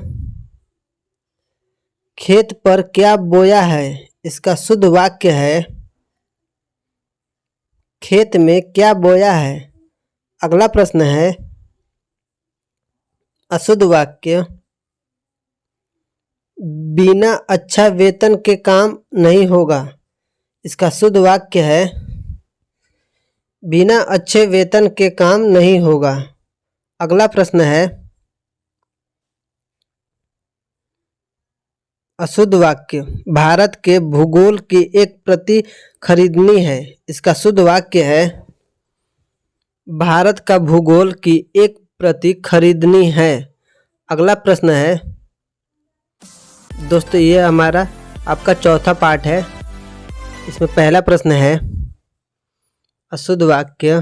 Speaker 1: खेत पर क्या बोया है। इसका शुद्ध वाक्य है खेत में क्या बोया है। अगला प्रश्न है अशुद्ध वाक्य बिना अच्छा वेतन के काम नहीं होगा। इसका शुद्ध वाक्य है बिना अच्छे वेतन के काम नहीं होगा। अगला प्रश्न है अशुद्ध वाक्य भारत के भूगोल की एक प्रति खरीदनी है। इसका शुद्ध वाक्य है भारत का भूगोल की एक प्रति खरीदनी है। अगला प्रश्न है दोस्तों, ये हमारा आपका चौथा पार्ट है। इसमें पहला प्रश्न है अशुद्ध वाक्य,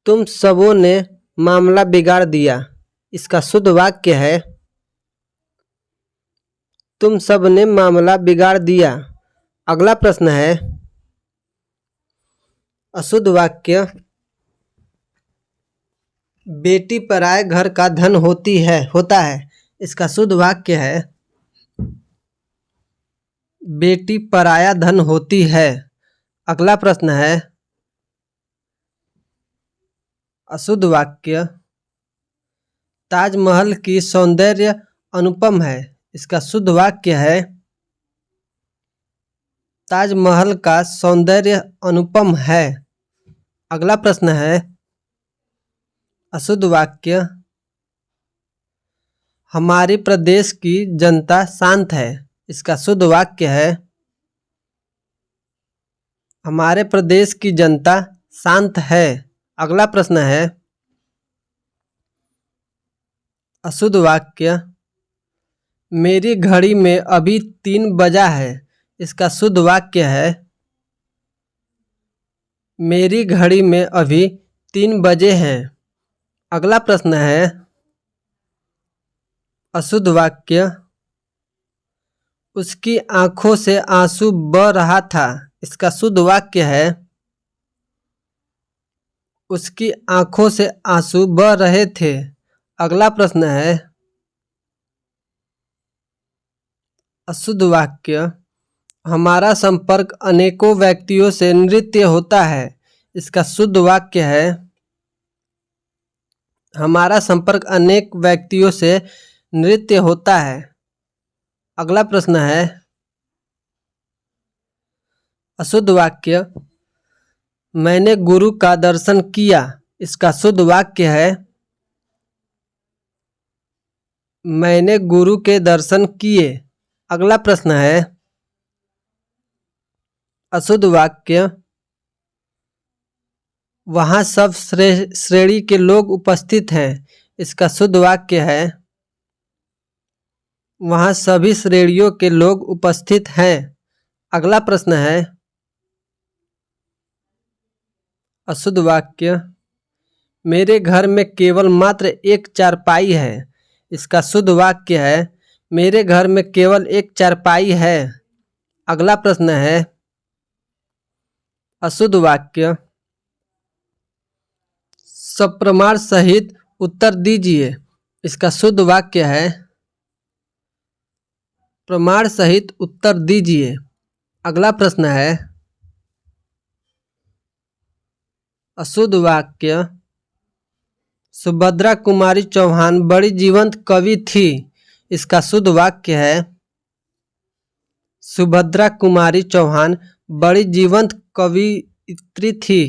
Speaker 1: तुम सबों ने मामला बिगाड़ दिया। इसका शुद्ध वाक्य है तुम सब ने मामला बिगाड़ दिया। अगला प्रश्न है अशुद्ध वाक्य, बेटी पराए घर का धन होता है। इसका शुद्ध वाक्य है बेटी पराया धन होती है। अगला प्रश्न है अशुद्ध वाक्य, ताजमहल की सौंदर्य अनुपम है। इसका शुद्ध वाक्य है ताजमहल का सौंदर्य अनुपम है। अगला प्रश्न है अशुद्ध वाक्य, हमारे प्रदेश की जनता शांत है। इसका शुद्ध वाक्य है हमारे प्रदेश की जनता शांत है। अगला प्रश्न है अशुद्ध वाक्य, मेरी घड़ी में अभी 3 बजा है। इसका शुद्ध वाक्य है मेरी घड़ी में अभी 3 बजे हैं। अगला प्रश्न है अशुद्ध वाक्य, उसकी आंखों से आंसू बह रहा था। इसका शुद्ध वाक्य है उसकी आंखों से आंसू बह रहे थे। अगला प्रश्न है अशुद्ध वाक्य, हमारा संपर्क अनेकों व्यक्तियों से नृत्य होता है। इसका शुद्ध वाक्य है हमारा संपर्क अनेक व्यक्तियों से नृत्य होता है। अगला प्रश्न है अशुद्ध वाक्य, मैंने गुरु का दर्शन किया। इसका शुद्ध वाक्य है मैंने गुरु के दर्शन किए। अगला प्रश्न है अशुद्ध वाक्य, वहाँ सब श्रेणी के लोग उपस्थित हैं। इसका शुद्ध वाक्य है वहाँ सभी श्रेणियों के लोग उपस्थित हैं। अगला प्रश्न है अशुद्ध वाक्य, मेरे घर में केवल मात्र एक चारपाई है। इसका शुद्ध वाक्य है मेरे घर में केवल एक चारपाई है। अगला प्रश्न है अशुद्ध वाक्य, सप्रमाण सहित उत्तर दीजिए। इसका शुद्ध वाक्य है प्रमाण सहित उत्तर दीजिए। अगला प्रश्न है अशुद्ध वाक्य, सुभद्रा कुमारी चौहान बड़ी जीवंत कवि थी। इसका शुद्ध वाक्य है सुभद्रा कुमारी चौहान बड़ी जीवंत कवियत्री थी।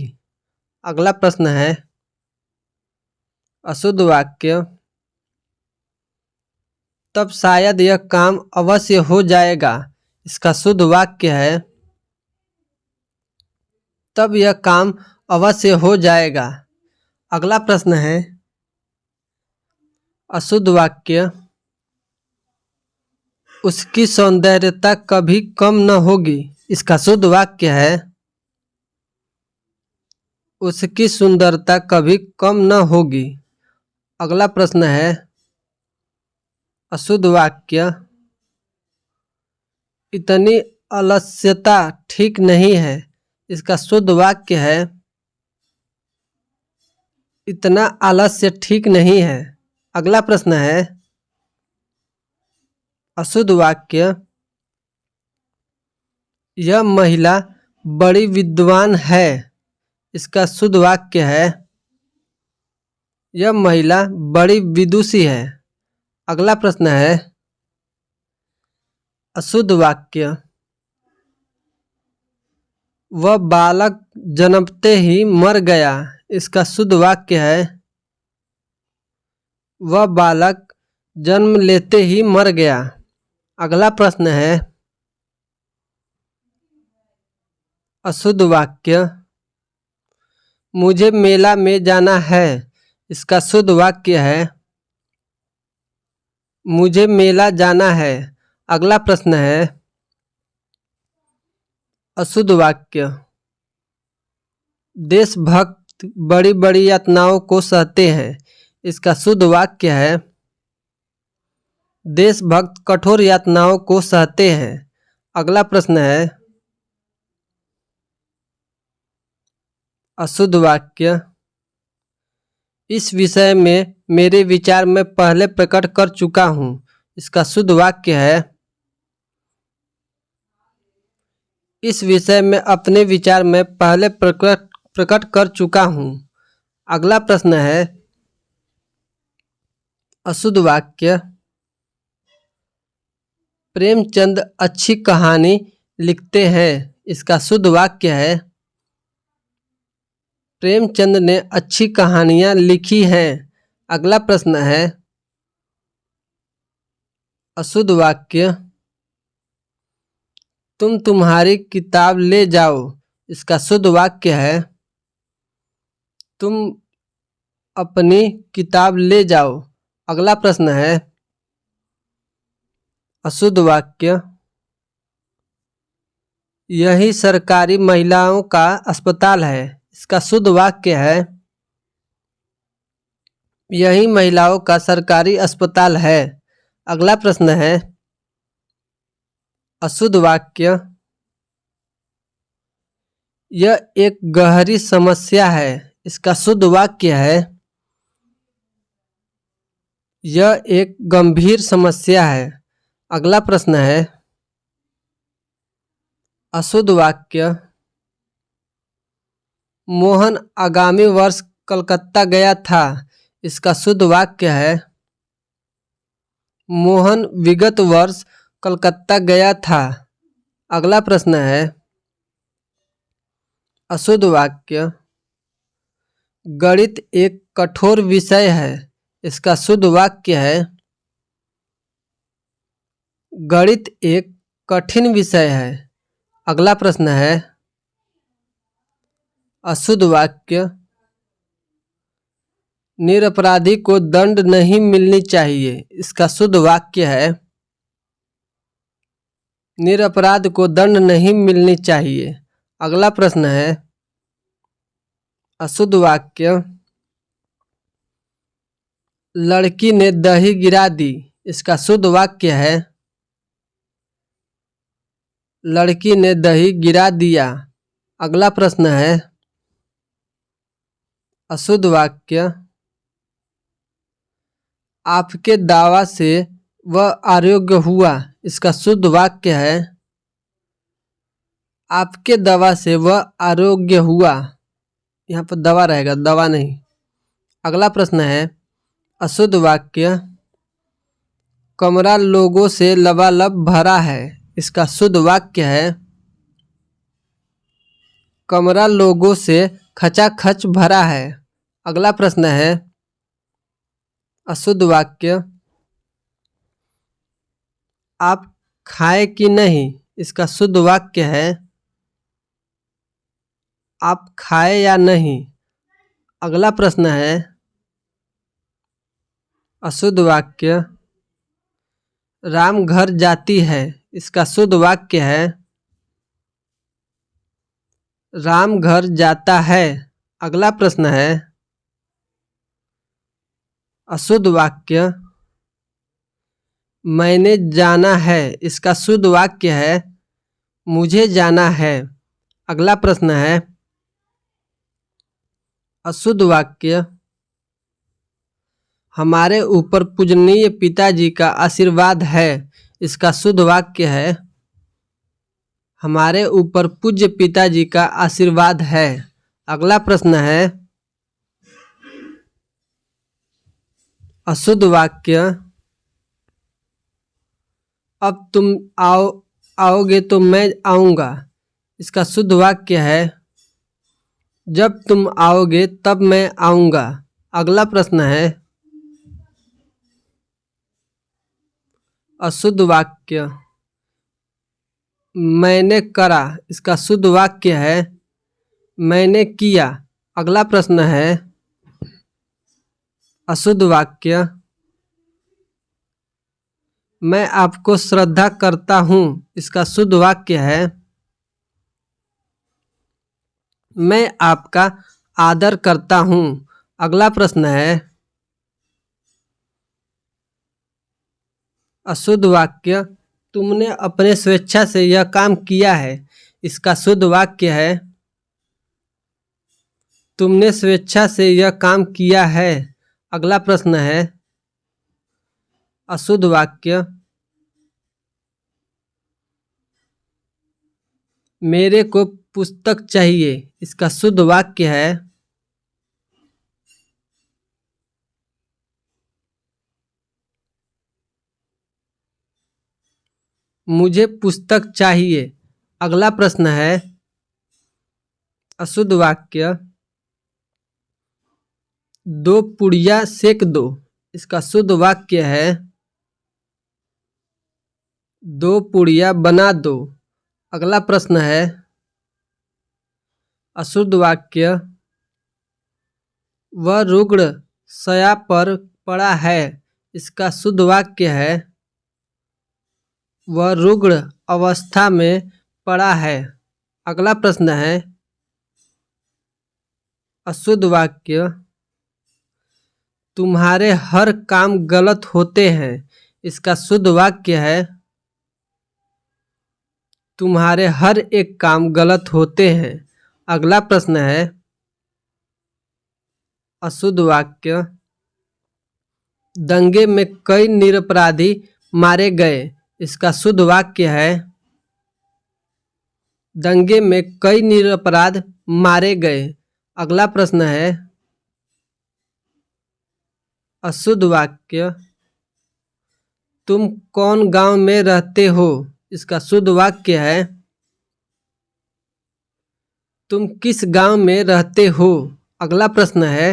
Speaker 1: अगला प्रश्न है अशुद्ध वाक्य, तब शायद यह काम अवश्य हो जाएगा। इसका शुद्ध वाक्य है तब यह काम अवश्य हो जाएगा। अगला प्रश्न है अशुद्ध वाक्य, उसकी सौंदर्यता कभी कम न होगी। इसका शुद्ध वाक्य है उसकी सुंदरता कभी कम न होगी। अगला प्रश्न है अशुद्ध वाक्य, इतनी आलस्यता ठीक नहीं है। इसका शुद्ध वाक्य है इतना आलस्य ठीक नहीं है। अगला प्रश्न है अशुद्ध वाक्य, यह महिला बड़ी विद्वान है। इसका शुद्ध वाक्य है यह महिला बड़ी विदुषी है। अगला प्रश्न है अशुद्ध वाक्य, वह बालक जन्मते ही मर गया। इसका शुद्ध वाक्य है वह बालक जन्म लेते ही मर गया। अगला प्रश्न है अशुद्ध वाक्य, मुझे मेला में जाना है, इसका शुद्ध वाक्य है मुझे मेला जाना है। अगला प्रश्न है अशुद्ध वाक्य। देशभक्त बड़ी बड़ी यातनाओं को सहते हैं, इसका शुद्ध वाक्य है देशभक्त कठोर यातनाओं को सहते हैं। अगला प्रश्न है अशुद्ध वाक्य। इस विषय में मेरे विचार मैं पहले प्रकट कर चुका हूँ, इसका शुद्ध वाक्य है इस विषय में अपने विचार में पहले प्रकट कर चुका हूँ। अगला प्रश्न है अशुद्ध वाक्य। प्रेमचंद अच्छी कहानी लिखते हैं, इसका शुद्ध वाक्य है प्रेमचंद ने अच्छी कहानियाँ लिखी हैं। अगला प्रश्न है अशुद्ध वाक्य। तुम तुम्हारी किताब ले जाओ, इसका शुद्ध वाक्य है तुम अपनी किताब ले जाओ। अगला प्रश्न है अशुद्ध वाक्य। यही सरकारी महिलाओं का अस्पताल है, इसका शुद्ध वाक्य है यही महिलाओं का सरकारी अस्पताल है। अगला प्रश्न है अशुद्ध वाक्य। यह एक गहरी समस्या है, इसका शुद्ध वाक्य है यह एक गंभीर समस्या है। अगला प्रश्न है अशुद्ध वाक्य। मोहन आगामी वर्ष कलकत्ता गया था, इसका शुद्ध वाक्य है मोहन विगत वर्ष कलकत्ता गया था। अगला प्रश्न है अशुद्ध वाक्य। गणित एक कठोर विषय है, इसका शुद्ध वाक्य है गणित एक कठिन विषय है। अगला प्रश्न है अशुद्ध वाक्य। निरपराधी को दंड नहीं मिलनी चाहिए, इसका शुद्ध वाक्य है निरपराध को दंड नहीं मिलनी चाहिए। अगला प्रश्न है अशुद्ध वाक्य। लड़की ने दही गिरा दी, इसका शुद्ध वाक्य है लड़की ने दही गिरा दिया। अगला प्रश्न है अशुद्ध वाक्य। आपके दावा से वह आरोग्य हुआ, इसका शुद्ध वाक्य है आपके दवा से वह आरोग्य हुआ। यहाँ पर दवा रहेगा, दवा नहीं। अगला प्रश्न है अशुद्ध वाक्य। कमरा लोगों से लबालब भरा है, इसका शुद्ध वाक्य है कमरा लोगों से खचाखच भरा है। अगला प्रश्न है अशुद्ध वाक्य। आप खाए कि नहीं, इसका शुद्ध वाक्य है आप खाए या नहीं। अगला प्रश्न है अशुद्ध वाक्य। राम घर जाती है, इसका शुद्ध वाक्य है राम घर जाता है। अगला प्रश्न है अशुद्ध वाक्य। मैंने जाना है, इसका शुद्ध वाक्य है मुझे जाना है। अगला प्रश्न है अशुद्ध वाक्य। हमारे ऊपर पूजनीय पिताजी का आशीर्वाद है, इसका शुद्ध वाक्य है हमारे ऊपर पूज्य पिताजी का आशीर्वाद है। अगला प्रश्न है अशुद्ध वाक्य। अब तुम आओगे तो मैं आऊँगा, इसका शुद्ध वाक्य है जब तुम आओगे तब मैं आऊँगा। अगला प्रश्न है अशुद्ध वाक्य। मैंने करा, इसका शुद्ध वाक्य है मैंने किया। अगला प्रश्न है अशुद्ध वाक्य। मैं आपको श्रद्धा करता हूँ, इसका शुद्ध वाक्य है मैं आपका आदर करता हूँ। अगला प्रश्न है अशुद्ध वाक्य। तुमने अपने स्वेच्छा से यह काम किया है, इसका शुद्ध वाक्य है तुमने स्वेच्छा से यह काम किया है। अगला प्रश्न है अशुद्ध वाक्य। मेरे को पुस्तक चाहिए, इसका शुद्ध वाक्य है मुझे पुस्तक चाहिए। अगला प्रश्न है अशुद्ध वाक्य। दो पुड़िया सेक दो, इसका शुद्ध वाक्य है दो पुड़िया बना दो। अगला प्रश्न है अशुद्ध वाक्य। वह रुग्ण शय्या पर पड़ा है, इसका शुद्ध वाक्य है वह रुग्ण अवस्था में पड़ा है। अगला प्रश्न है अशुद्ध वाक्य। तुम्हारे हर काम गलत होते हैं, इसका शुद्ध वाक्य है तुम्हारे हर एक काम गलत होते हैं। अगला प्रश्न है अशुद्ध वाक्य। दंगे में कई निरपराधी मारे गए, इसका शुद्ध वाक्य है दंगे में कई निरपराध मारे गए। अगला प्रश्न है अशुद्ध वाक्य। तुम कौन गांव में रहते हो, इसका शुद्ध वाक्य है तुम किस गांव में रहते हो। अगला प्रश्न है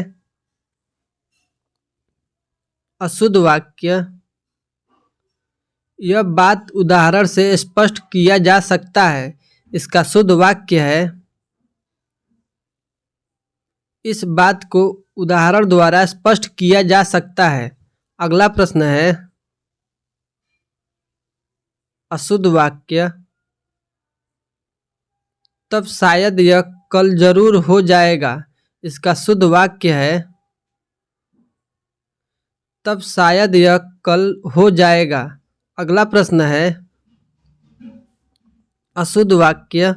Speaker 1: अशुद्ध वाक्य। यह बात उदाहरण से स्पष्ट किया जा सकता है, इसका शुद्ध वाक्य है इस बात को उदाहरण द्वारा स्पष्ट किया जा सकता है। अगला प्रश्न है अशुद्ध वाक्य। तब शायद यह कल जरूर हो जाएगा, इसका शुद्ध वाक्य है तब शायद यह कल हो जाएगा। अगला प्रश्न है अशुद्ध वाक्य।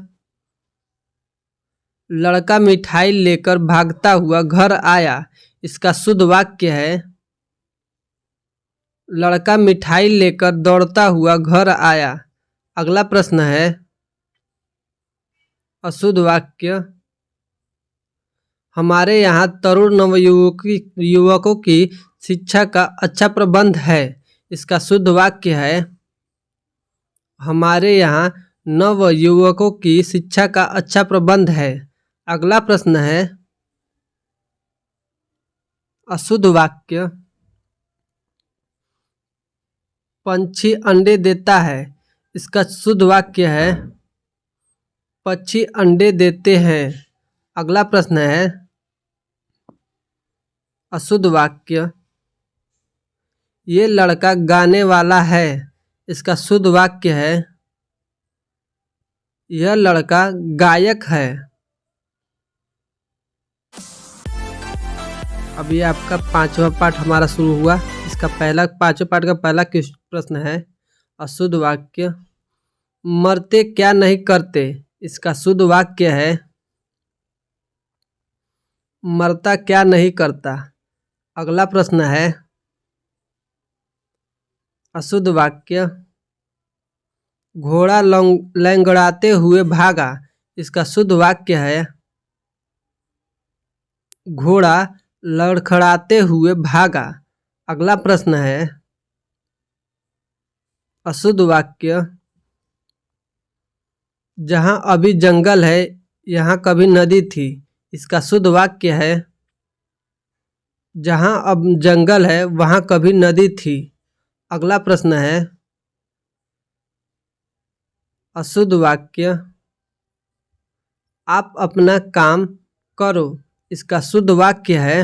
Speaker 1: लड़का मिठाई लेकर भागता हुआ घर आया, इसका शुद्ध वाक्य है लड़का मिठाई लेकर दौड़ता हुआ घर आया। अगला प्रश्न है अशुद्ध वाक्य। हमारे यहाँ तरुण युवकों की शिक्षा का अच्छा प्रबंध है, इसका शुद्ध वाक्य है हमारे यहाँ नव युवकों की शिक्षा का अच्छा प्रबंध है। अगला प्रश्न है अशुद्ध वाक्य। पंछी अंडे देता है, इसका शुद्ध वाक्य है पक्षी अंडे देते हैं। अगला प्रश्न है अशुद्ध वाक्य। ये लड़का गाने वाला है, इसका शुद्ध वाक्य है यह लड़का गायक है। अभी आपका पांचवा पाठ हमारा शुरू हुआ। इसका पांचवा पाठ का पहला प्रश्न है अशुद्ध वाक्य। मरते क्या नहीं करते, इसका शुद्ध वाक्य है मरता क्या नहीं करता। अगला प्रश्न है अशुद्ध वाक्य। घोड़ा लंगड़ाते हुए भागा, इसका शुद्ध वाक्य है घोड़ा लड़खड़ाते हुए भागा। अगला प्रश्न है अशुद्ध वाक्य। जहाँ अभी जंगल है यहाँ कभी नदी थी, इसका शुद्ध वाक्य है जहाँ अब जंगल है वहाँ कभी नदी थी। अगला प्रश्न है अशुद्ध वाक्य। आप अपना काम करो, इसका शुद्ध वाक्य है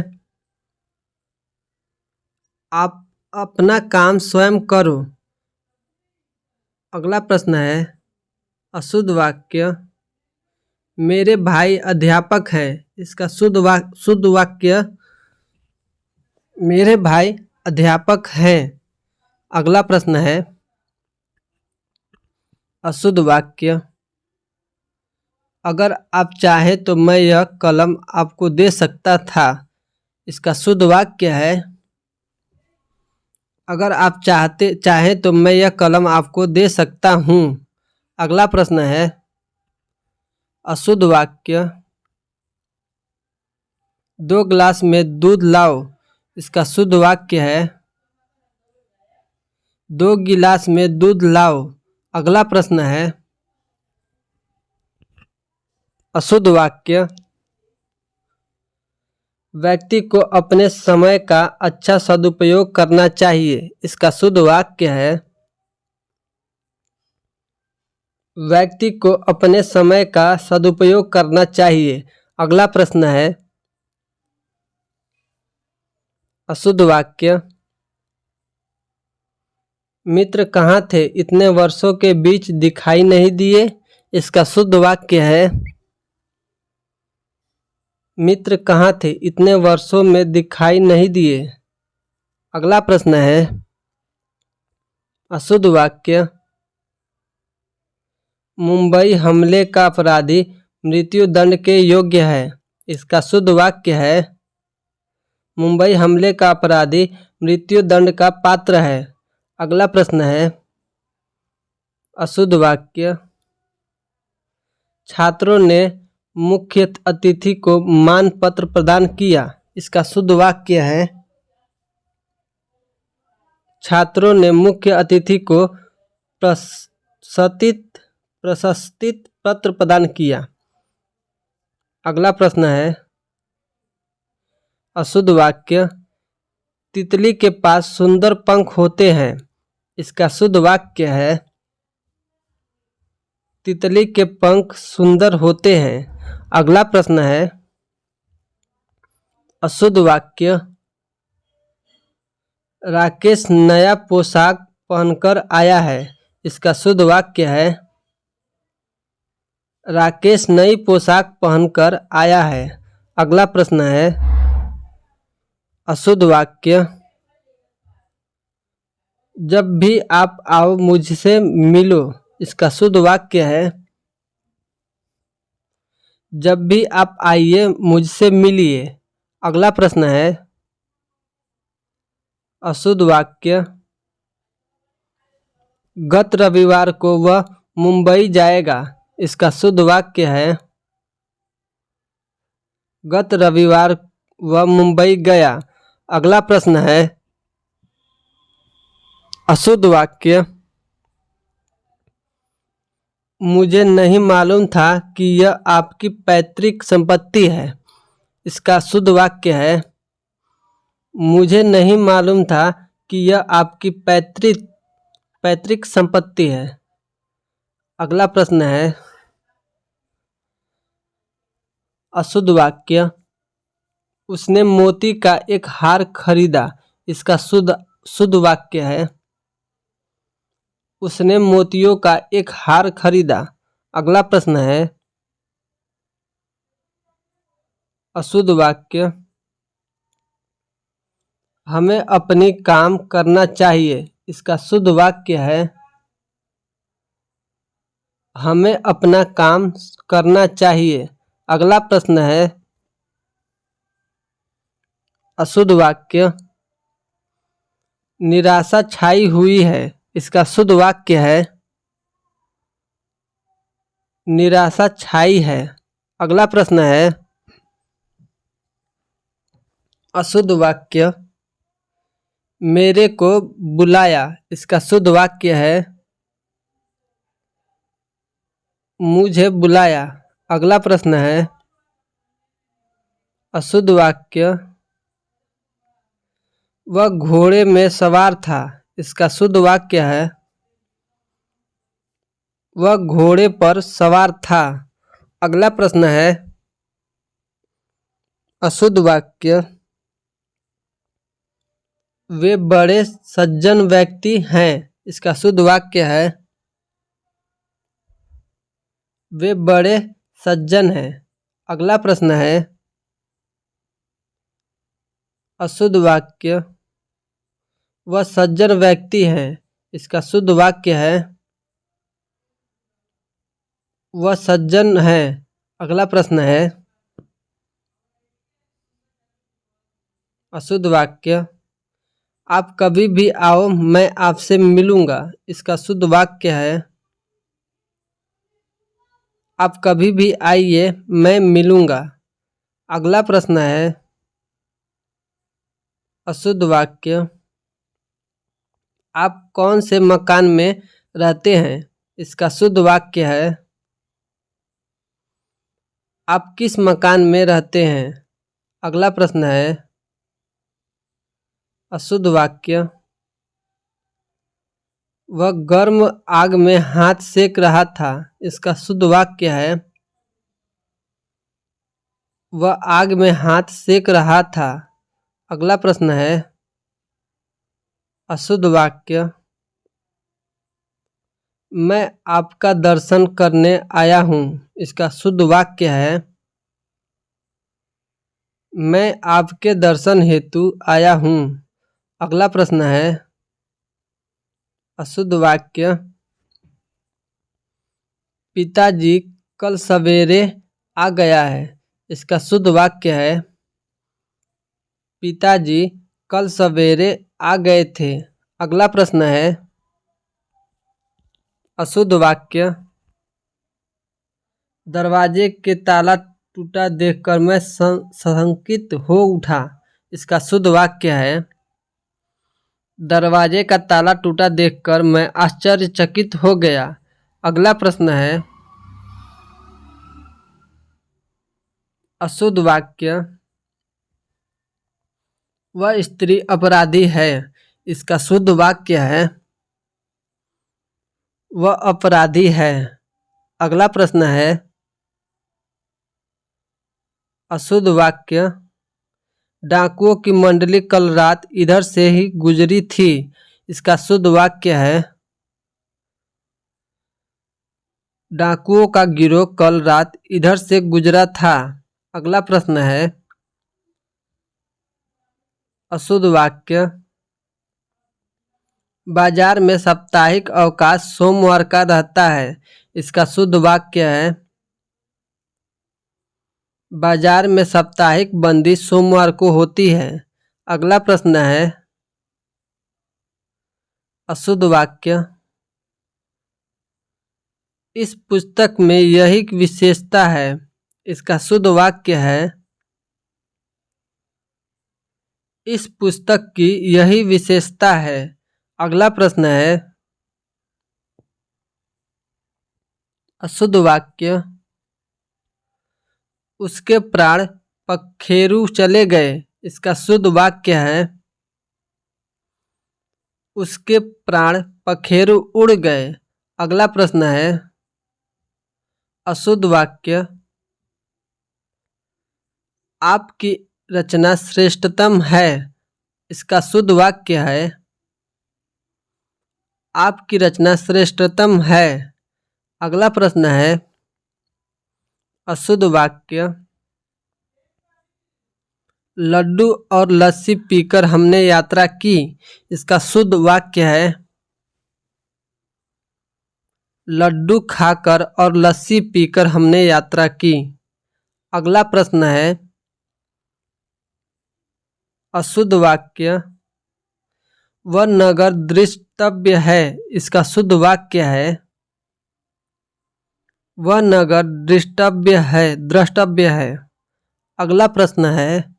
Speaker 1: आप अपना काम स्वयं करो। अगला प्रश्न है अशुद्ध वाक्य मेरे भाई अध्यापक है। इसका शुद्ध वाक्य मेरे भाई अध्यापक हैं। अगला प्रश्न है अशुद्ध वाक्य अगर आप चाहे तो मैं यह कलम आपको दे सकता था। इसका शुद्ध वाक्य है अगर आप चाहें तो मैं यह कलम आपको दे सकता हूँ। अगला प्रश्न है अशुद्ध वाक्य 2 गिलास में दूध लाओ। इसका शुद्ध वाक्य है 2 गिलास में दूध लाओ। अगला प्रश्न है अशुद्ध वाक्य व्यक्ति को अपने समय का अच्छा सदुपयोग करना चाहिए। इसका शुद्ध वाक्य है व्यक्ति को अपने समय का सदुपयोग करना चाहिए। अगला प्रश्न है अशुद्ध वाक्य मित्र कहाँ थे इतने वर्षों के बीच दिखाई नहीं दिए। इसका शुद्ध वाक्य है मित्र कहाँ थे इतने वर्षों में दिखाई नहीं दिए। अगला प्रश्न है अशुद्ध वाक्य मुंबई हमले का अपराधी मृत्यु दंड के योग्य है। इसका शुद्ध वाक्य है मुंबई हमले का अपराधी मृत्यु दंड का पात्र है। अगला प्रश्न है अशुद्ध वाक्य छात्रों ने मुख्य अतिथि को मान पत्र प्रदान किया। इसका शुद्ध वाक्य है छात्रों ने मुख्य अतिथि को प्रशस्ति पत्र प्रदान किया। अगला प्रश्न है अशुद्ध वाक्य तितली के पास सुंदर पंख होते हैं। इसका शुद्ध वाक्य है तितली के पंख सुंदर होते हैं। अगला प्रश्न है अशुद्ध वाक्य राकेश नया पोशाक पहनकर आया है। इसका शुद्ध वाक्य है राकेश नई पोशाक पहनकर आया है। अगला प्रश्न है अशुद्ध वाक्य जब भी आप आओ मुझसे मिलो। इसका शुद्ध वाक्य है जब भी आप आइए मुझसे मिलिए। अगला प्रश्न है अशुद्ध वाक्य गत रविवार को वह मुंबई जाएगा। इसका शुद्ध वाक्य है गत रविवार वह मुंबई गया। अगला प्रश्न है अशुद्ध वाक्य मुझे नहीं मालूम था कि यह आपकी पैतृक संपत्ति है। इसका शुद्ध वाक्य है मुझे नहीं मालूम था कि यह आपकी पैतृक संपत्ति है। अगला प्रश्न है अशुद्ध वाक्य उसने मोती का एक हार खरीदा। इसका शुद्ध वाक्य है उसने मोतियों का एक हार खरीदा। अगला प्रश्न है अशुद्ध वाक्य हमें अपनी काम करना चाहिए। इसका शुद्ध वाक्य है हमें अपना काम करना चाहिए। अगला प्रश्न है अशुद्ध वाक्य निराशा छाई हुई है। इसका शुद्ध वाक्य है निराशा छाई है। अगला प्रश्न है अशुद्ध वाक्य मेरे को बुलाया। इसका शुद्ध वाक्य है मुझे बुलाया। अगला प्रश्न है अशुद्ध वाक्य वह घोड़े में सवार था। इसका शुद्ध वाक्य है वह घोड़े पर सवार था। अगला प्रश्न है अशुद्ध वाक्य, वे बड़े सज्जन व्यक्ति हैं। इसका शुद्ध वाक्य है, वे बड़े सज्जन हैं। अगला प्रश्न है, अशुद्ध वाक्य, वह सज्जन व्यक्ति हैं। इसका शुद्ध वाक्य है, वह सज्जन है। अगला प्रश्न है, अशुद्ध वाक्य, आप कभी भी आओ मैं आपसे मिलूंगा। इसका शुद्ध वाक्य है, आप कभी भी आइए मैं मिलूंगा। अगला प्रश्न है, अशुद्ध वाक्य, आप कौन से मकान में रहते हैं। इसका शुद्ध वाक्य है, आप किस मकान में रहते हैं। अगला प्रश्न है, अशुद्ध वाक्य, वह गर्म आग में हाथ सेक रहा था। इसका शुद्ध वाक्य है, वह आग में हाथ सेक रहा था। अगला प्रश्न है, अशुद्ध वाक्य, मैं आपका दर्शन करने आया हूँ। इसका शुद्ध वाक्य है, मैं आपके दर्शन हेतु आया हूँ। अगला प्रश्न है, अशुद्ध वाक्य, पिताजी कल सवेरे आ गया है। इसका शुद्ध वाक्य है, पिताजी कल सवेरे आ गए थे। अगला प्रश्न है, अशुद्ध वाक्य, दरवाजे के ताला टूटा देखकर मैं शंकित हो उठा। इसका शुद्ध वाक्य है, दरवाजे का ताला टूटा देखकर मैं आश्चर्यचकित हो गया। अगला प्रश्न है, अशुद्ध वाक्य, वह स्त्री अपराधी है। इसका शुद्ध वाक्य है, वह अपराधी है। अगला प्रश्न है, अशुद्ध वाक्य, डाकुओं की मंडली कल रात इधर से ही गुजरी थी। इसका शुद्ध वाक्य है, डाकुओं का गिरोह कल रात इधर से गुजरा था। अगला प्रश्न है, अशुद्ध वाक्य, बाजार में साप्ताहिक अवकाश सोमवार का रहता है। इसका शुद्ध वाक्य है, बाजार में साप्ताहिक बंदी सोमवार को होती है। अगला प्रश्न है, अशुद्ध वाक्य, इस पुस्तक में यही विशेषता है। इसका शुद्ध वाक्य है, इस पुस्तक की यही विशेषता है। अगला प्रश्न है, अशुद्ध वाक्य, उसके प्राण पखेरु चले गए। इसका शुद्ध वाक्य है, उसके प्राण पखेरु उड़ गए। अगला प्रश्न है, अशुद्ध वाक्य, आपकी रचना श्रेष्ठतम है। इसका शुद्ध वाक्य है, आपकी रचना श्रेष्ठतम है। अगला प्रश्न है, अशुद्ध वाक्य, लड्डू और लस्सी पीकर हमने यात्रा की। इसका शुद्ध वाक्य है, लड्डू खाकर और लस्सी पीकर हमने यात्रा की। अगला प्रश्न है, अशुद्ध वाक्य, वह नगर दृष्टव्य है। इसका शुद्ध वाक्य है, वह नगर द्रष्टव्य है। अगला प्रश्न है,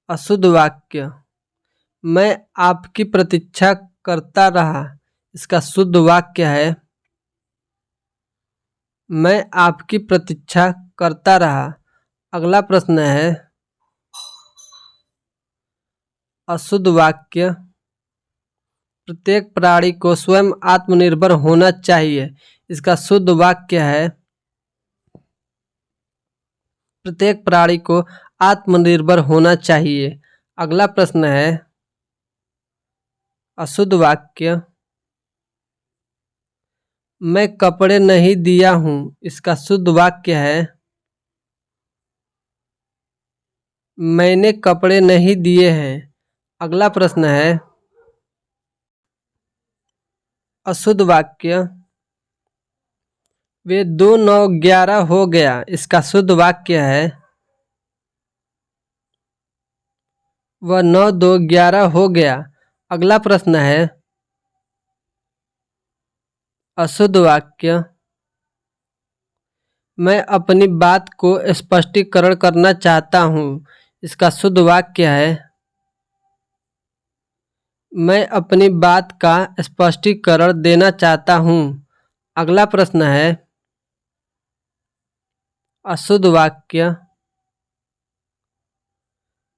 Speaker 1: अशुद्ध वाक्य, मैं आपकी प्रतीक्षा करता रहा। इसका शुद्ध वाक्य है, मैं आपकी प्रतीक्षा करता रहा। अगला प्रश्न है, अशुद्ध वाक्य, प्रत्येक प्राणी को स्वयं आत्मनिर्भर होना चाहिए। इसका शुद्ध वाक्य है, प्रत्येक प्राणी को आत्मनिर्भर होना चाहिए। अगला प्रश्न है अशुद्ध वाक्य। मैं कपड़े नहीं दिया हूँ, इसका शुद्ध वाक्य है मैंने कपड़े नहीं दिए हैं। अगला प्रश्न है अशुद्ध वाक्य। वे 2 9 11 हो गया, इसका शुद्ध वाक्य है वह 9 2 11 हो गया। अगला प्रश्न है अशुद्ध वाक्य। मैं अपनी बात को स्पष्टीकरण करना चाहता हूँ, इसका शुद्ध वाक्य है मैं अपनी बात का स्पष्टीकरण देना चाहता हूँ। अगला प्रश्न है अशुद्ध वाक्य।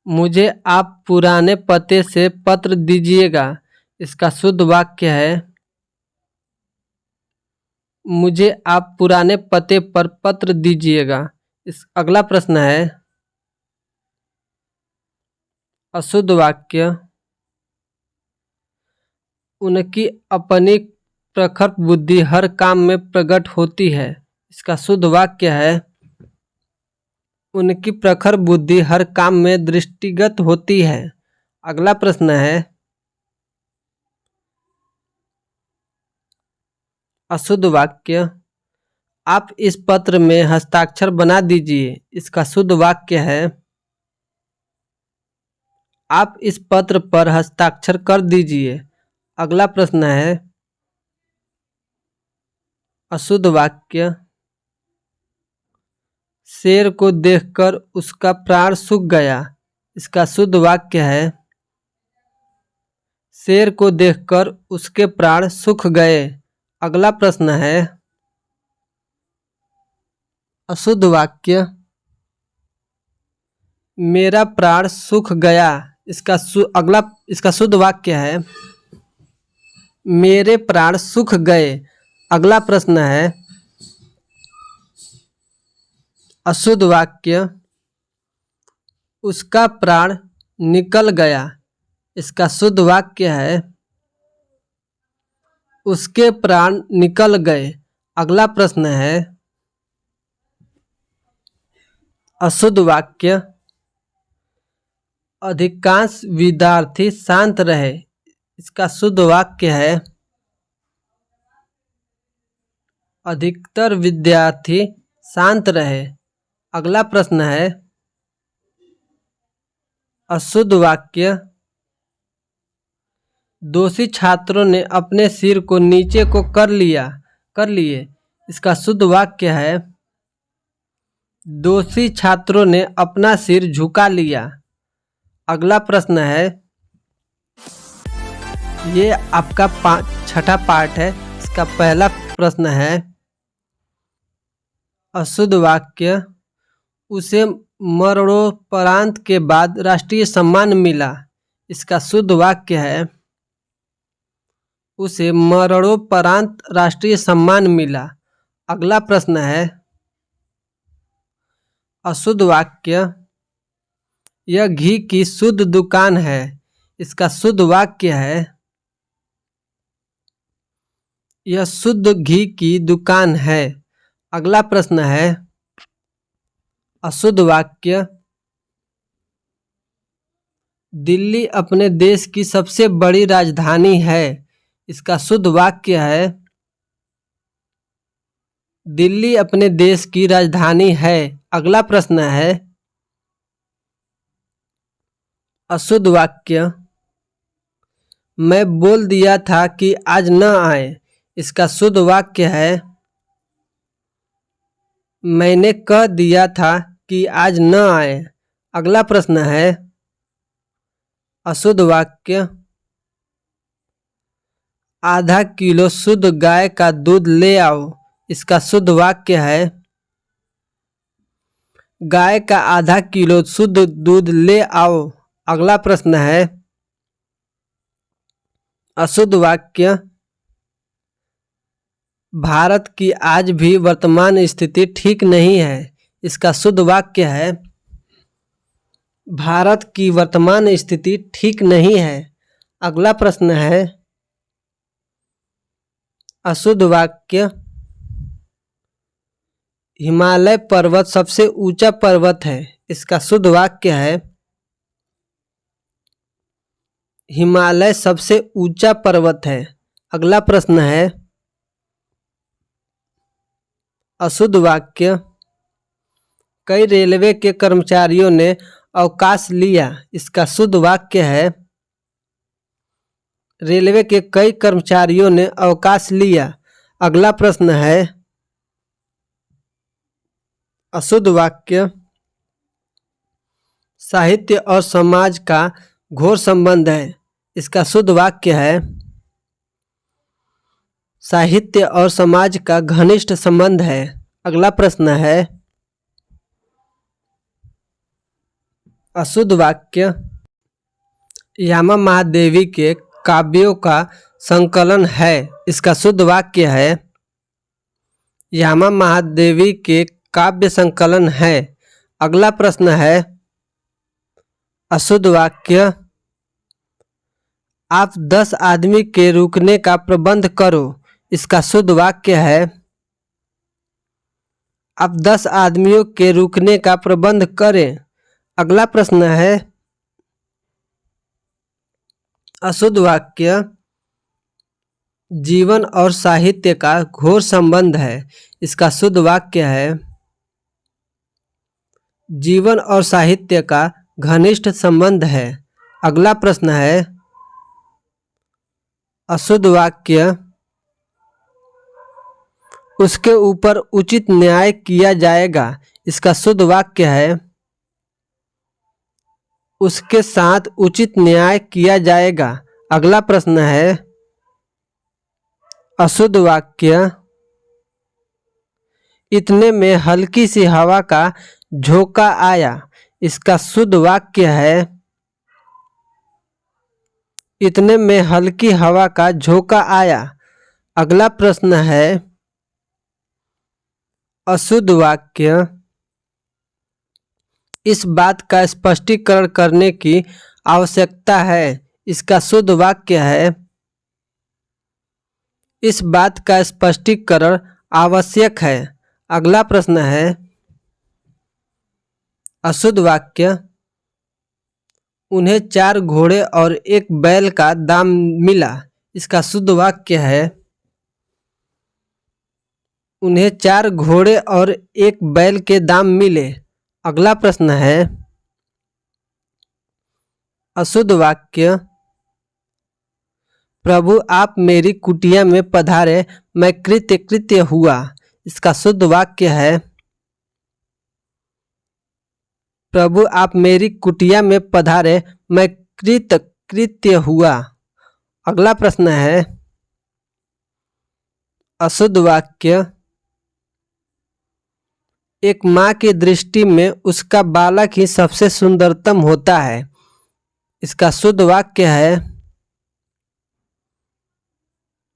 Speaker 1: मुझे आप पुराने पते से पत्र दीजिएगा, इसका शुद्ध वाक्य है मुझे आप पुराने पते पर पत्र दीजिएगा। अगला प्रश्न है अशुद्ध वाक्य। उनकी अपनी प्रखर बुद्धि हर काम में प्रकट होती है, इसका शुद्ध वाक्य है उनकी प्रखर बुद्धि हर काम में दृष्टिगत होती है। अगला प्रश्न है अशुद्ध वाक्य। आप इस पत्र में हस्ताक्षर बना दीजिए, इसका शुद्ध वाक्य है आप इस पत्र पर हस्ताक्षर कर दीजिए। अगला प्रश्न है अशुद्ध वाक्य। शेर को देखकर उसका प्राण सूख गया, इसका शुद्ध वाक्य है शेर को देखकर उसके प्राण सूख गए। अगला प्रश्न है अशुद्ध वाक्य। मेरा प्राण सूख गया, इसका शुद्ध वाक्य है मेरे प्राण सूख गए। अगला प्रश्न है अशुद्ध वाक्य। उसका प्राण निकल गया, इसका शुद्ध वाक्य है उसके प्राण निकल गए। अगला प्रश्न है अशुद्ध वाक्य। अधिकांश विद्यार्थी शांत रहे, इसका शुद्ध वाक्य है अधिकतर विद्यार्थी शांत रहे। अगला प्रश्न है अशुद्ध वाक्य। दोषी छात्रों ने अपने सिर को नीचे को कर लिए, इसका शुद्ध वाक्य है दोषी छात्रों ने अपना सिर झुका लिया। अगला प्रश्न है ये आपका 6ठा पार्ट है। इसका पहला प्रश्न है अशुद्ध वाक्य। उसे मरणोपरांत के बाद राष्ट्रीय सम्मान मिला, इसका शुद्ध वाक्य है उसे मरणोपरांत राष्ट्रीय सम्मान मिला। अगला प्रश्न है अशुद्ध वाक्य। यह घी की शुद्ध दुकान है, इसका शुद्ध वाक्य है यह शुद्ध घी की दुकान है। अगला प्रश्न है अशुद्ध वाक्य। दिल्ली अपने देश की सबसे बड़ी राजधानी है, इसका शुद्ध वाक्य है दिल्ली अपने देश की राजधानी है। अगला प्रश्न है अशुद्ध वाक्य। मैं बोल दिया था कि आज न आए, इसका शुद्ध वाक्य है मैंने कह दिया था कि आज न आए। अगला प्रश्न है अशुद्ध वाक्य। आधा किलो शुद्ध गाय का दूध ले आओ, इसका शुद्ध वाक्य है गाय का आधा किलो शुद्ध दूध ले आओ। अगला प्रश्न है अशुद्ध वाक्य। भारत की आज भी वर्तमान स्थिति ठीक नहीं है, इसका शुद्ध वाक्य है भारत की वर्तमान स्थिति ठीक नहीं है। अगला प्रश्न है अशुद्ध वाक्य हिमालय पर्वत सबसे ऊंचा पर्वत है। इसका शुद्ध वाक्य है हिमालय सबसे ऊंचा पर्वत है। अगला प्रश्न है अशुद्ध वाक्य कई रेलवे के कर्मचारियों ने अवकाश लिया। इसका शुद्ध वाक्य है रेलवे के कई कर्मचारियों ने अवकाश लिया। अगला प्रश्न है अशुद्ध वाक्य साहित्य और समाज का घोर संबंध है। इसका शुद्ध वाक्य है साहित्य और समाज का घनिष्ठ संबंध है। अगला प्रश्न है अशुद्ध वाक्य यामा महादेवी के काव्यों का संकलन है। इसका शुद्ध वाक्य है यामा महादेवी के काव्य संकलन है। अगला प्रश्न है अशुद्ध वाक्य आप 10 आदमी के रुकने का प्रबंध करो। इसका शुद्ध वाक्य है आप 10 आदमियों के रुकने का प्रबंध करें। अगला प्रश्न है अशुद्ध वाक्य जीवन और साहित्य का घोर संबंध है। इसका शुद्ध वाक्य है जीवन और साहित्य का घनिष्ठ संबंध है। अगला प्रश्न है अशुद्ध वाक्य उसके ऊपर उचित न्याय किया जाएगा। इसका शुद्ध वाक्य है उसके साथ उचित न्याय किया जाएगा। अगला प्रश्न है अशुद्ध वाक्य इतने में हल्की सी हवा का झोंका आया। इसका शुद्ध वाक्य है इतने में हल्की हवा का झोंका आया। अगला प्रश्न है अशुद्ध वाक्य इस बात का स्पष्टीकरण करने की आवश्यकता है। इसका शुद्ध वाक्य है इस बात का स्पष्टीकरण आवश्यक है। अगला प्रश्न है अशुद्ध वाक्य उन्हें 4 घोड़े और 1 बैल का दाम मिला। इसका शुद्ध वाक्य है उन्हें 4 घोड़े और 1 बैल के दाम मिले। अगला प्रश्न है अशुद्ध वाक्य प्रभु आप मेरी कुटिया में पधारे मैं कृत्य कृत्य हुआ। इसका शुद्ध वाक्य है प्रभु आप मेरी कुटिया में पधारे मैं कृत्य कृत्य हुआ। अगला प्रश्न है अशुद्ध वाक्य एक माँ की दृष्टि में उसका बालक ही सबसे सुंदरतम होता है। इसका शुद्ध वाक्य है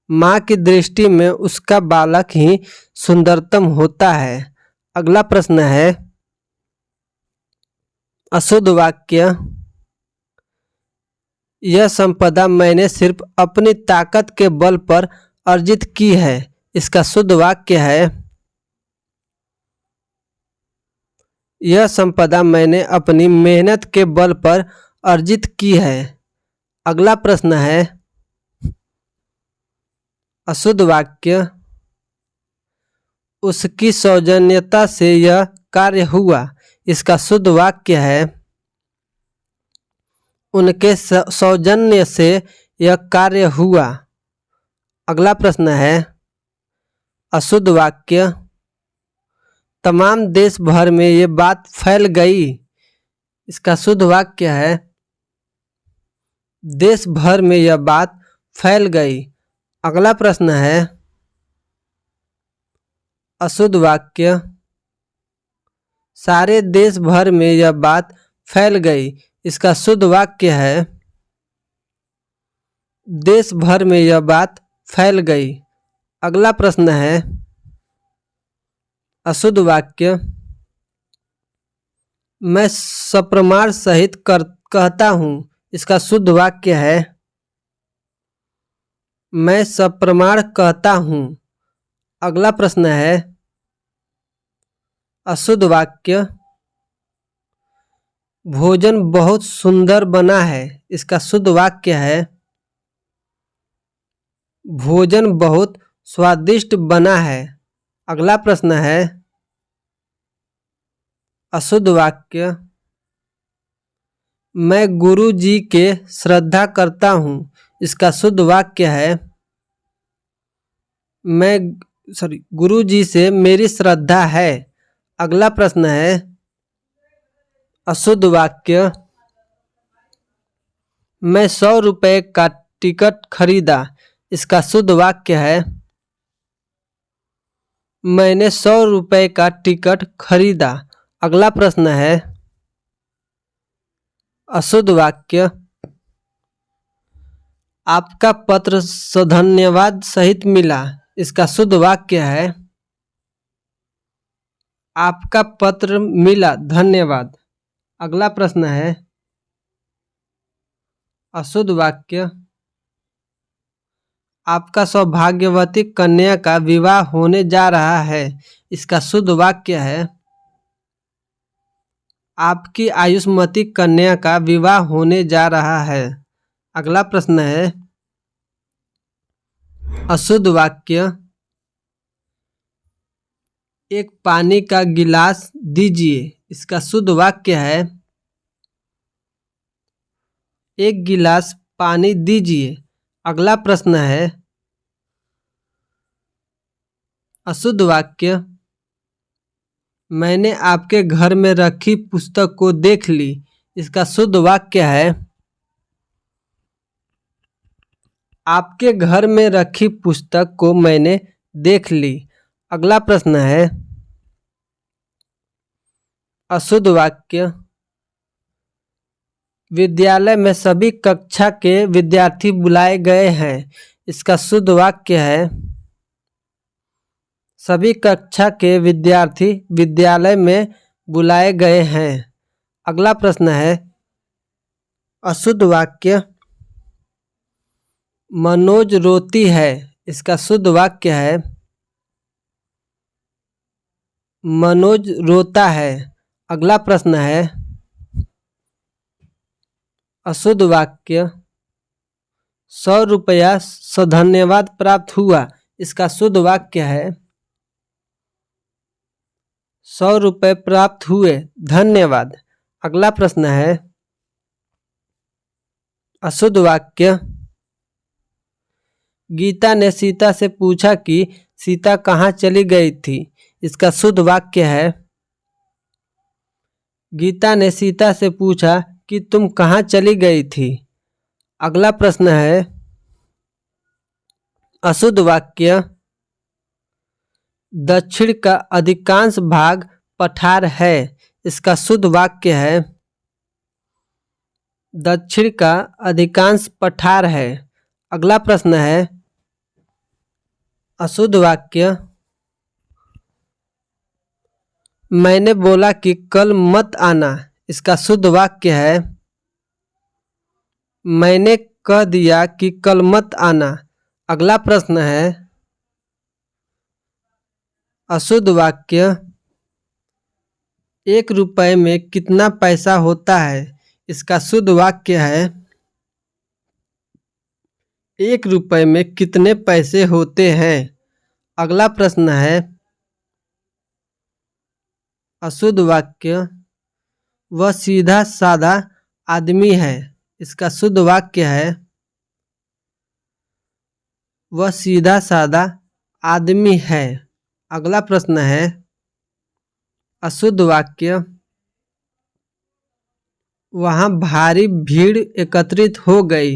Speaker 1: माँ की दृष्टि में उसका बालक ही सुंदरतम होता है। अगला प्रश्न है अशुद्ध वाक्य यह संपदा मैंने सिर्फ अपनी ताकत के बल पर अर्जित की है। इसका शुद्ध वाक्य है यह संपदा मैंने अपनी मेहनत के बल पर अर्जित की है। अगला प्रश्न है अशुद्ध वाक्य उसकी सौजन्यता से यह कार्य हुआ। इसका शुद्ध वाक्य है उनके सौजन्य से यह कार्य हुआ। अगला प्रश्न है अशुद्ध वाक्य तमाम देश भर में ये बात फैल गई। इसका शुद्ध वाक्य है देश भर में यह बात फैल गई। अगला प्रश्न है अशुद्ध वाक्य सारे देश भर में यह बात फैल गई। इसका शुद्ध वाक्य है देश भर में यह बात फैल गई। अगला प्रश्न है अशुद्ध वाक्य मैं सप्रमाण सहित कहता हूँ, इसका शुद्ध वाक्य है मैं सप्रमाण कहता हूँ। अगला प्रश्न है अशुद्ध वाक्य भोजन बहुत सुंदर बना है, इसका शुद्ध वाक्य है भोजन बहुत स्वादिष्ट बना है। अगला प्रश्न है अशुद्ध वाक्य मैं गुरु जी के श्रद्धा करता हूँ, इसका शुद्ध वाक्य है गुरु जी से मेरी श्रद्धा है। अगला प्रश्न है अशुद्ध वाक्य मैं 100 रुपये का टिकट खरीदा, इसका शुद्ध वाक्य है मैंने 100 रुपये का टिकट खरीदा। अगला प्रश्न है अशुद्ध वाक्य आपका पत्र धन्यवाद सहित मिला, इसका शुद्ध वाक्य है आपका पत्र मिला धन्यवाद। अगला प्रश्न है अशुद्ध वाक्य आपका सौभाग्यवती कन्या का विवाह होने जा रहा है, इसका शुद्ध वाक्य है आपकी आयुष्मती कन्या का विवाह होने जा रहा है। अगला प्रश्न है अशुद्ध वाक्य एक पानी का गिलास दीजिए, इसका शुद्ध वाक्य है एक गिलास पानी दीजिए। अगला प्रश्न है अशुद्ध वाक्य मैंने आपके घर में रखी पुस्तक को देख ली, इसका शुद्ध वाक्य है आपके घर में रखी पुस्तक को मैंने देख ली। अगला प्रश्न है अशुद्ध वाक्य विद्यालय में सभी कक्षा के विद्यार्थी बुलाए गए हैं, इसका शुद्ध वाक्य है सभी कक्षा के विद्यार्थी विद्यालय में बुलाए गए हैं। अगला प्रश्न है अशुद्ध वाक्य मनोज रोती है, इसका शुद्ध वाक्य है मनोज रोता है। अगला प्रश्न है अशुद्ध वाक्य 100 रुपया सधन्यवाद प्राप्त हुआ, इसका शुद्ध वाक्य है 100 रुपये प्राप्त हुए धन्यवाद। अगला प्रश्न है अशुद्ध वाक्य गीता ने सीता से पूछा कि सीता कहाँ चली गई थी, इसका शुद्ध वाक्य है गीता ने सीता से पूछा कि तुम कहाँ चली गई थी। अगला प्रश्न है अशुद्ध वाक्य दक्षिण का अधिकांश भाग पठार है, इसका शुद्ध वाक्य है दक्षिण का अधिकांश पठार है। अगला प्रश्न है अशुद्ध वाक्य मैंने बोला कि कल मत आना, इसका शुद्ध वाक्य है मैंने कह दिया कि कल मत आना। अगला प्रश्न है अशुद्ध वाक्य 1 रुपये में कितना पैसा होता है, इसका शुद्ध वाक्य है 1 रुपये में कितने पैसे होते हैं। अगला प्रश्न है अशुद्ध वाक्य वह सीधा साधा आदमी है, इसका शुद्ध वाक्य है वह सीधा साधा आदमी है। अगला प्रश्न है अशुद्ध वाक्य वहाँ भारी भीड़ एकत्रित हो गई,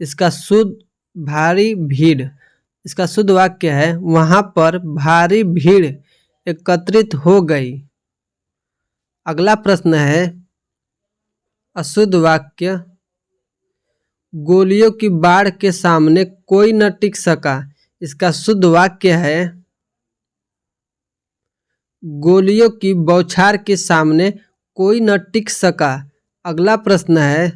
Speaker 1: इसका शुद्ध भारी भीड़ इसका शुद्ध वाक्य है वहाँ पर भारी भीड़ एकत्रित हो गई। अगला प्रश्न है अशुद्ध वाक्य गोलियों की बाढ़ के सामने कोई न टिक सका, इसका शुद्ध वाक्य है गोलियों की बौछार के सामने कोई न टिक सका। अगला प्रश्न है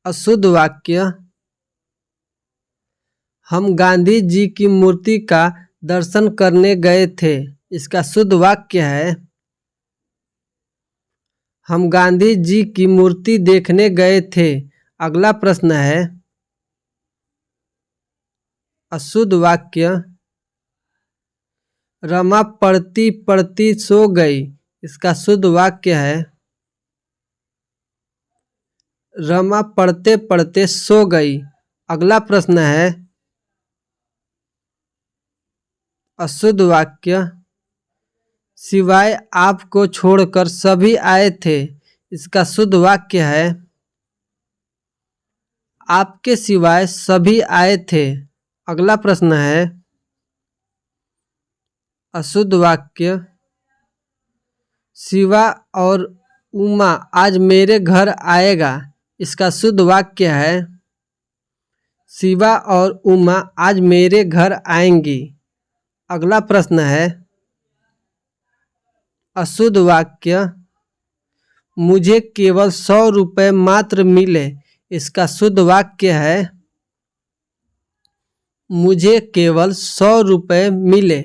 Speaker 1: अशुद्ध वाक्य। हम गांधी जी की मूर्ति का दर्शन करने गए थे। इसका शुद्ध वाक्य है हम गांधी जी की मूर्ति देखने गए थे। अगला प्रश्न है अशुद्ध वाक्य। रमा पढ़ती पढ़ती सो गई। इसका शुद्ध वाक्य है रमा पढ़ते पढ़ते सो गई। अगला प्रश्न है अशुद्ध वाक्य। सिवाय आपको छोड़कर सभी आए थे। इसका शुद्ध वाक्य है आपके सिवाय सभी आए थे। अगला प्रश्न है अशुद्ध वाक्य। शिवा और उमा आज मेरे घर आएगा। इसका शुद्ध वाक्य है शिवा और उमा आज मेरे घर आएंगी। अगला प्रश्न है अशुद्ध वाक्य। मुझे केवल 100 रुपये मात्र मिले। इसका शुद्ध वाक्य है मुझे केवल 100 रुपये मिले।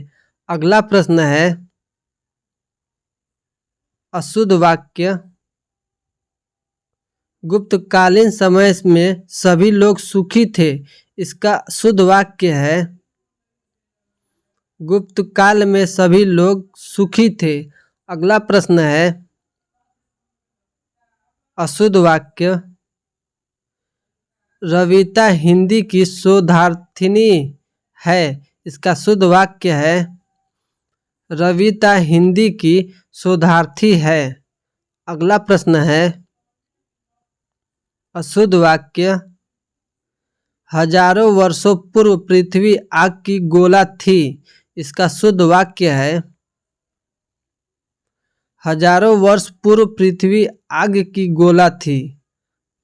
Speaker 1: अगला प्रश्न है अशुद्ध वाक्य। गुप्तकालीन समय में सभी लोग सुखी थे। इसका शुद्ध वाक्य है गुप्त काल में सभी लोग सुखी थे। अगला प्रश्न है अशुद्ध वाक्य। रविता हिंदी की शोधार्थिनी है। इसका शुद्ध वाक्य है रविता हिंदी की शोधार्थी है। अगला प्रश्न है अशुद्ध वाक्य। हजारों वर्षों पूर्व पृथ्वी आग की गोला थी। इसका शुद्ध वाक्य है हजारों वर्ष पूर्व पृथ्वी आग की गोला थी।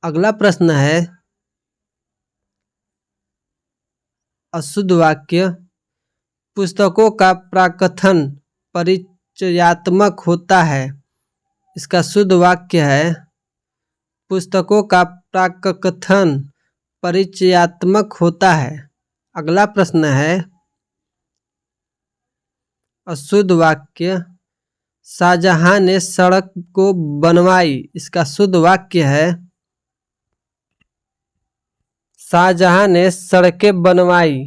Speaker 1: अगला प्रश्न है अशुद्ध वाक्य। पुस्तकों का प्रकथन परिचयात्मक होता है। इसका शुद्ध वाक्य है पुस्तकों का प्रकथन परिचयात्मक होता है। अगला प्रश्न है अशुद्ध वाक्य। शाहजहां ने सड़क को बनवाई। इसका शुद्ध वाक्य है शाहजहां ने सड़कें बनवाई।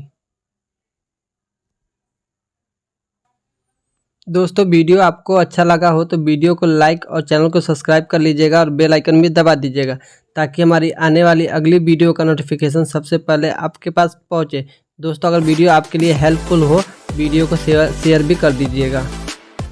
Speaker 1: दोस्तों वीडियो आपको अच्छा लगा हो तो वीडियो को लाइक और चैनल को सब्सक्राइब कर लीजिएगा और बेल आइकन भी दबा दीजिएगा ताकि हमारी आने वाली अगली वीडियो का नोटिफिकेशन सबसे पहले आपके पास पहुंचे। दोस्तों अगर वीडियो आपके लिए हेल्पफुल हो वीडियो को शेयर भी कर दीजिएगा।